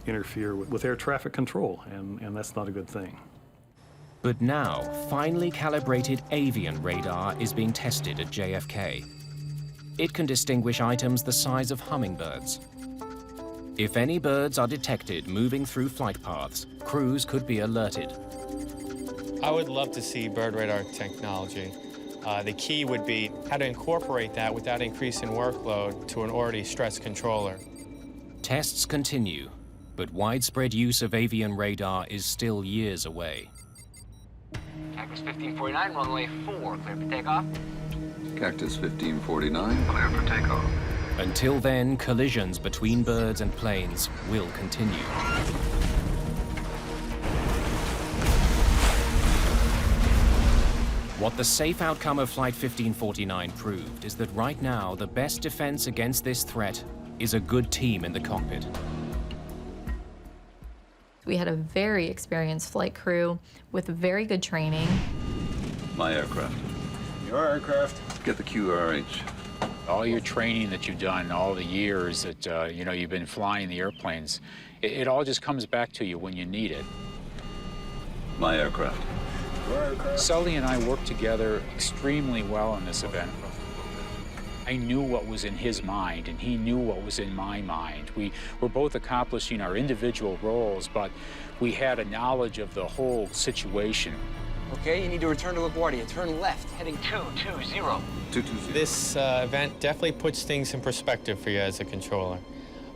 interfere with air traffic control, and that's not a good thing. But now, finely calibrated avian radar is being tested at JFK. It can distinguish items the size of hummingbirds. If any birds are detected moving through flight paths, crews could be alerted. I would love to see bird radar technology. The key would be how to incorporate that without increasing workload to an already stressed controller. Tests continue, but widespread use of avian radar is still years away. Cactus 1549, runway 4, clear for takeoff. Cactus 1549, clear for takeoff. Until then, collisions between birds and planes will continue. What the safe outcome of Flight 1549 proved is that right now, the best defense against this threat is a good team in the cockpit. We had a very experienced flight crew with very good training. My aircraft. Your aircraft. Get the QRH. All your training that you've done, all the years that you've been flying the airplanes, it all just comes back to you when you need it. My aircraft. Sully and I worked together extremely well on this event. I knew what was in his mind, and he knew what was in my mind. We were both accomplishing our individual roles, but we had a knowledge of the whole situation. Okay, you need to return to LaGuardia. Turn left, heading 220. 220. This event definitely puts things in perspective for you as a controller.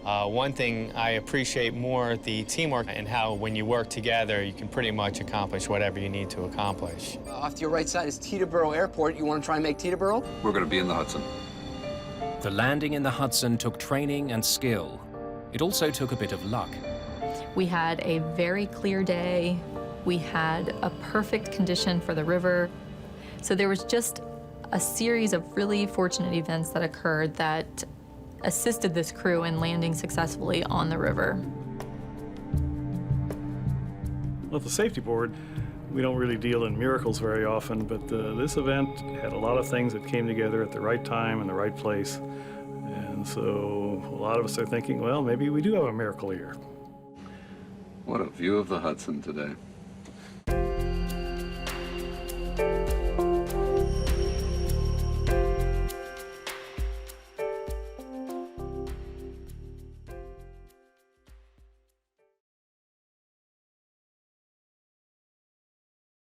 One thing I appreciate more, the teamwork and how when you work together, you can pretty much accomplish whatever you need to accomplish. Off to your right side is Teterboro Airport. You want to try and make Teterboro? We're going to be in the Hudson. The landing in the Hudson took training and skill. It also took a bit of luck. We had a very clear day. We had a perfect condition for the river. So there was just a series of really fortunate events that occurred that assisted this crew in landing successfully on the river. Well, at the safety board, we don't really deal in miracles very often, but this event had a lot of things that came together at the right time and the right place. And so a lot of us are thinking, well, maybe we do have a miracle here. What a view of the Hudson today.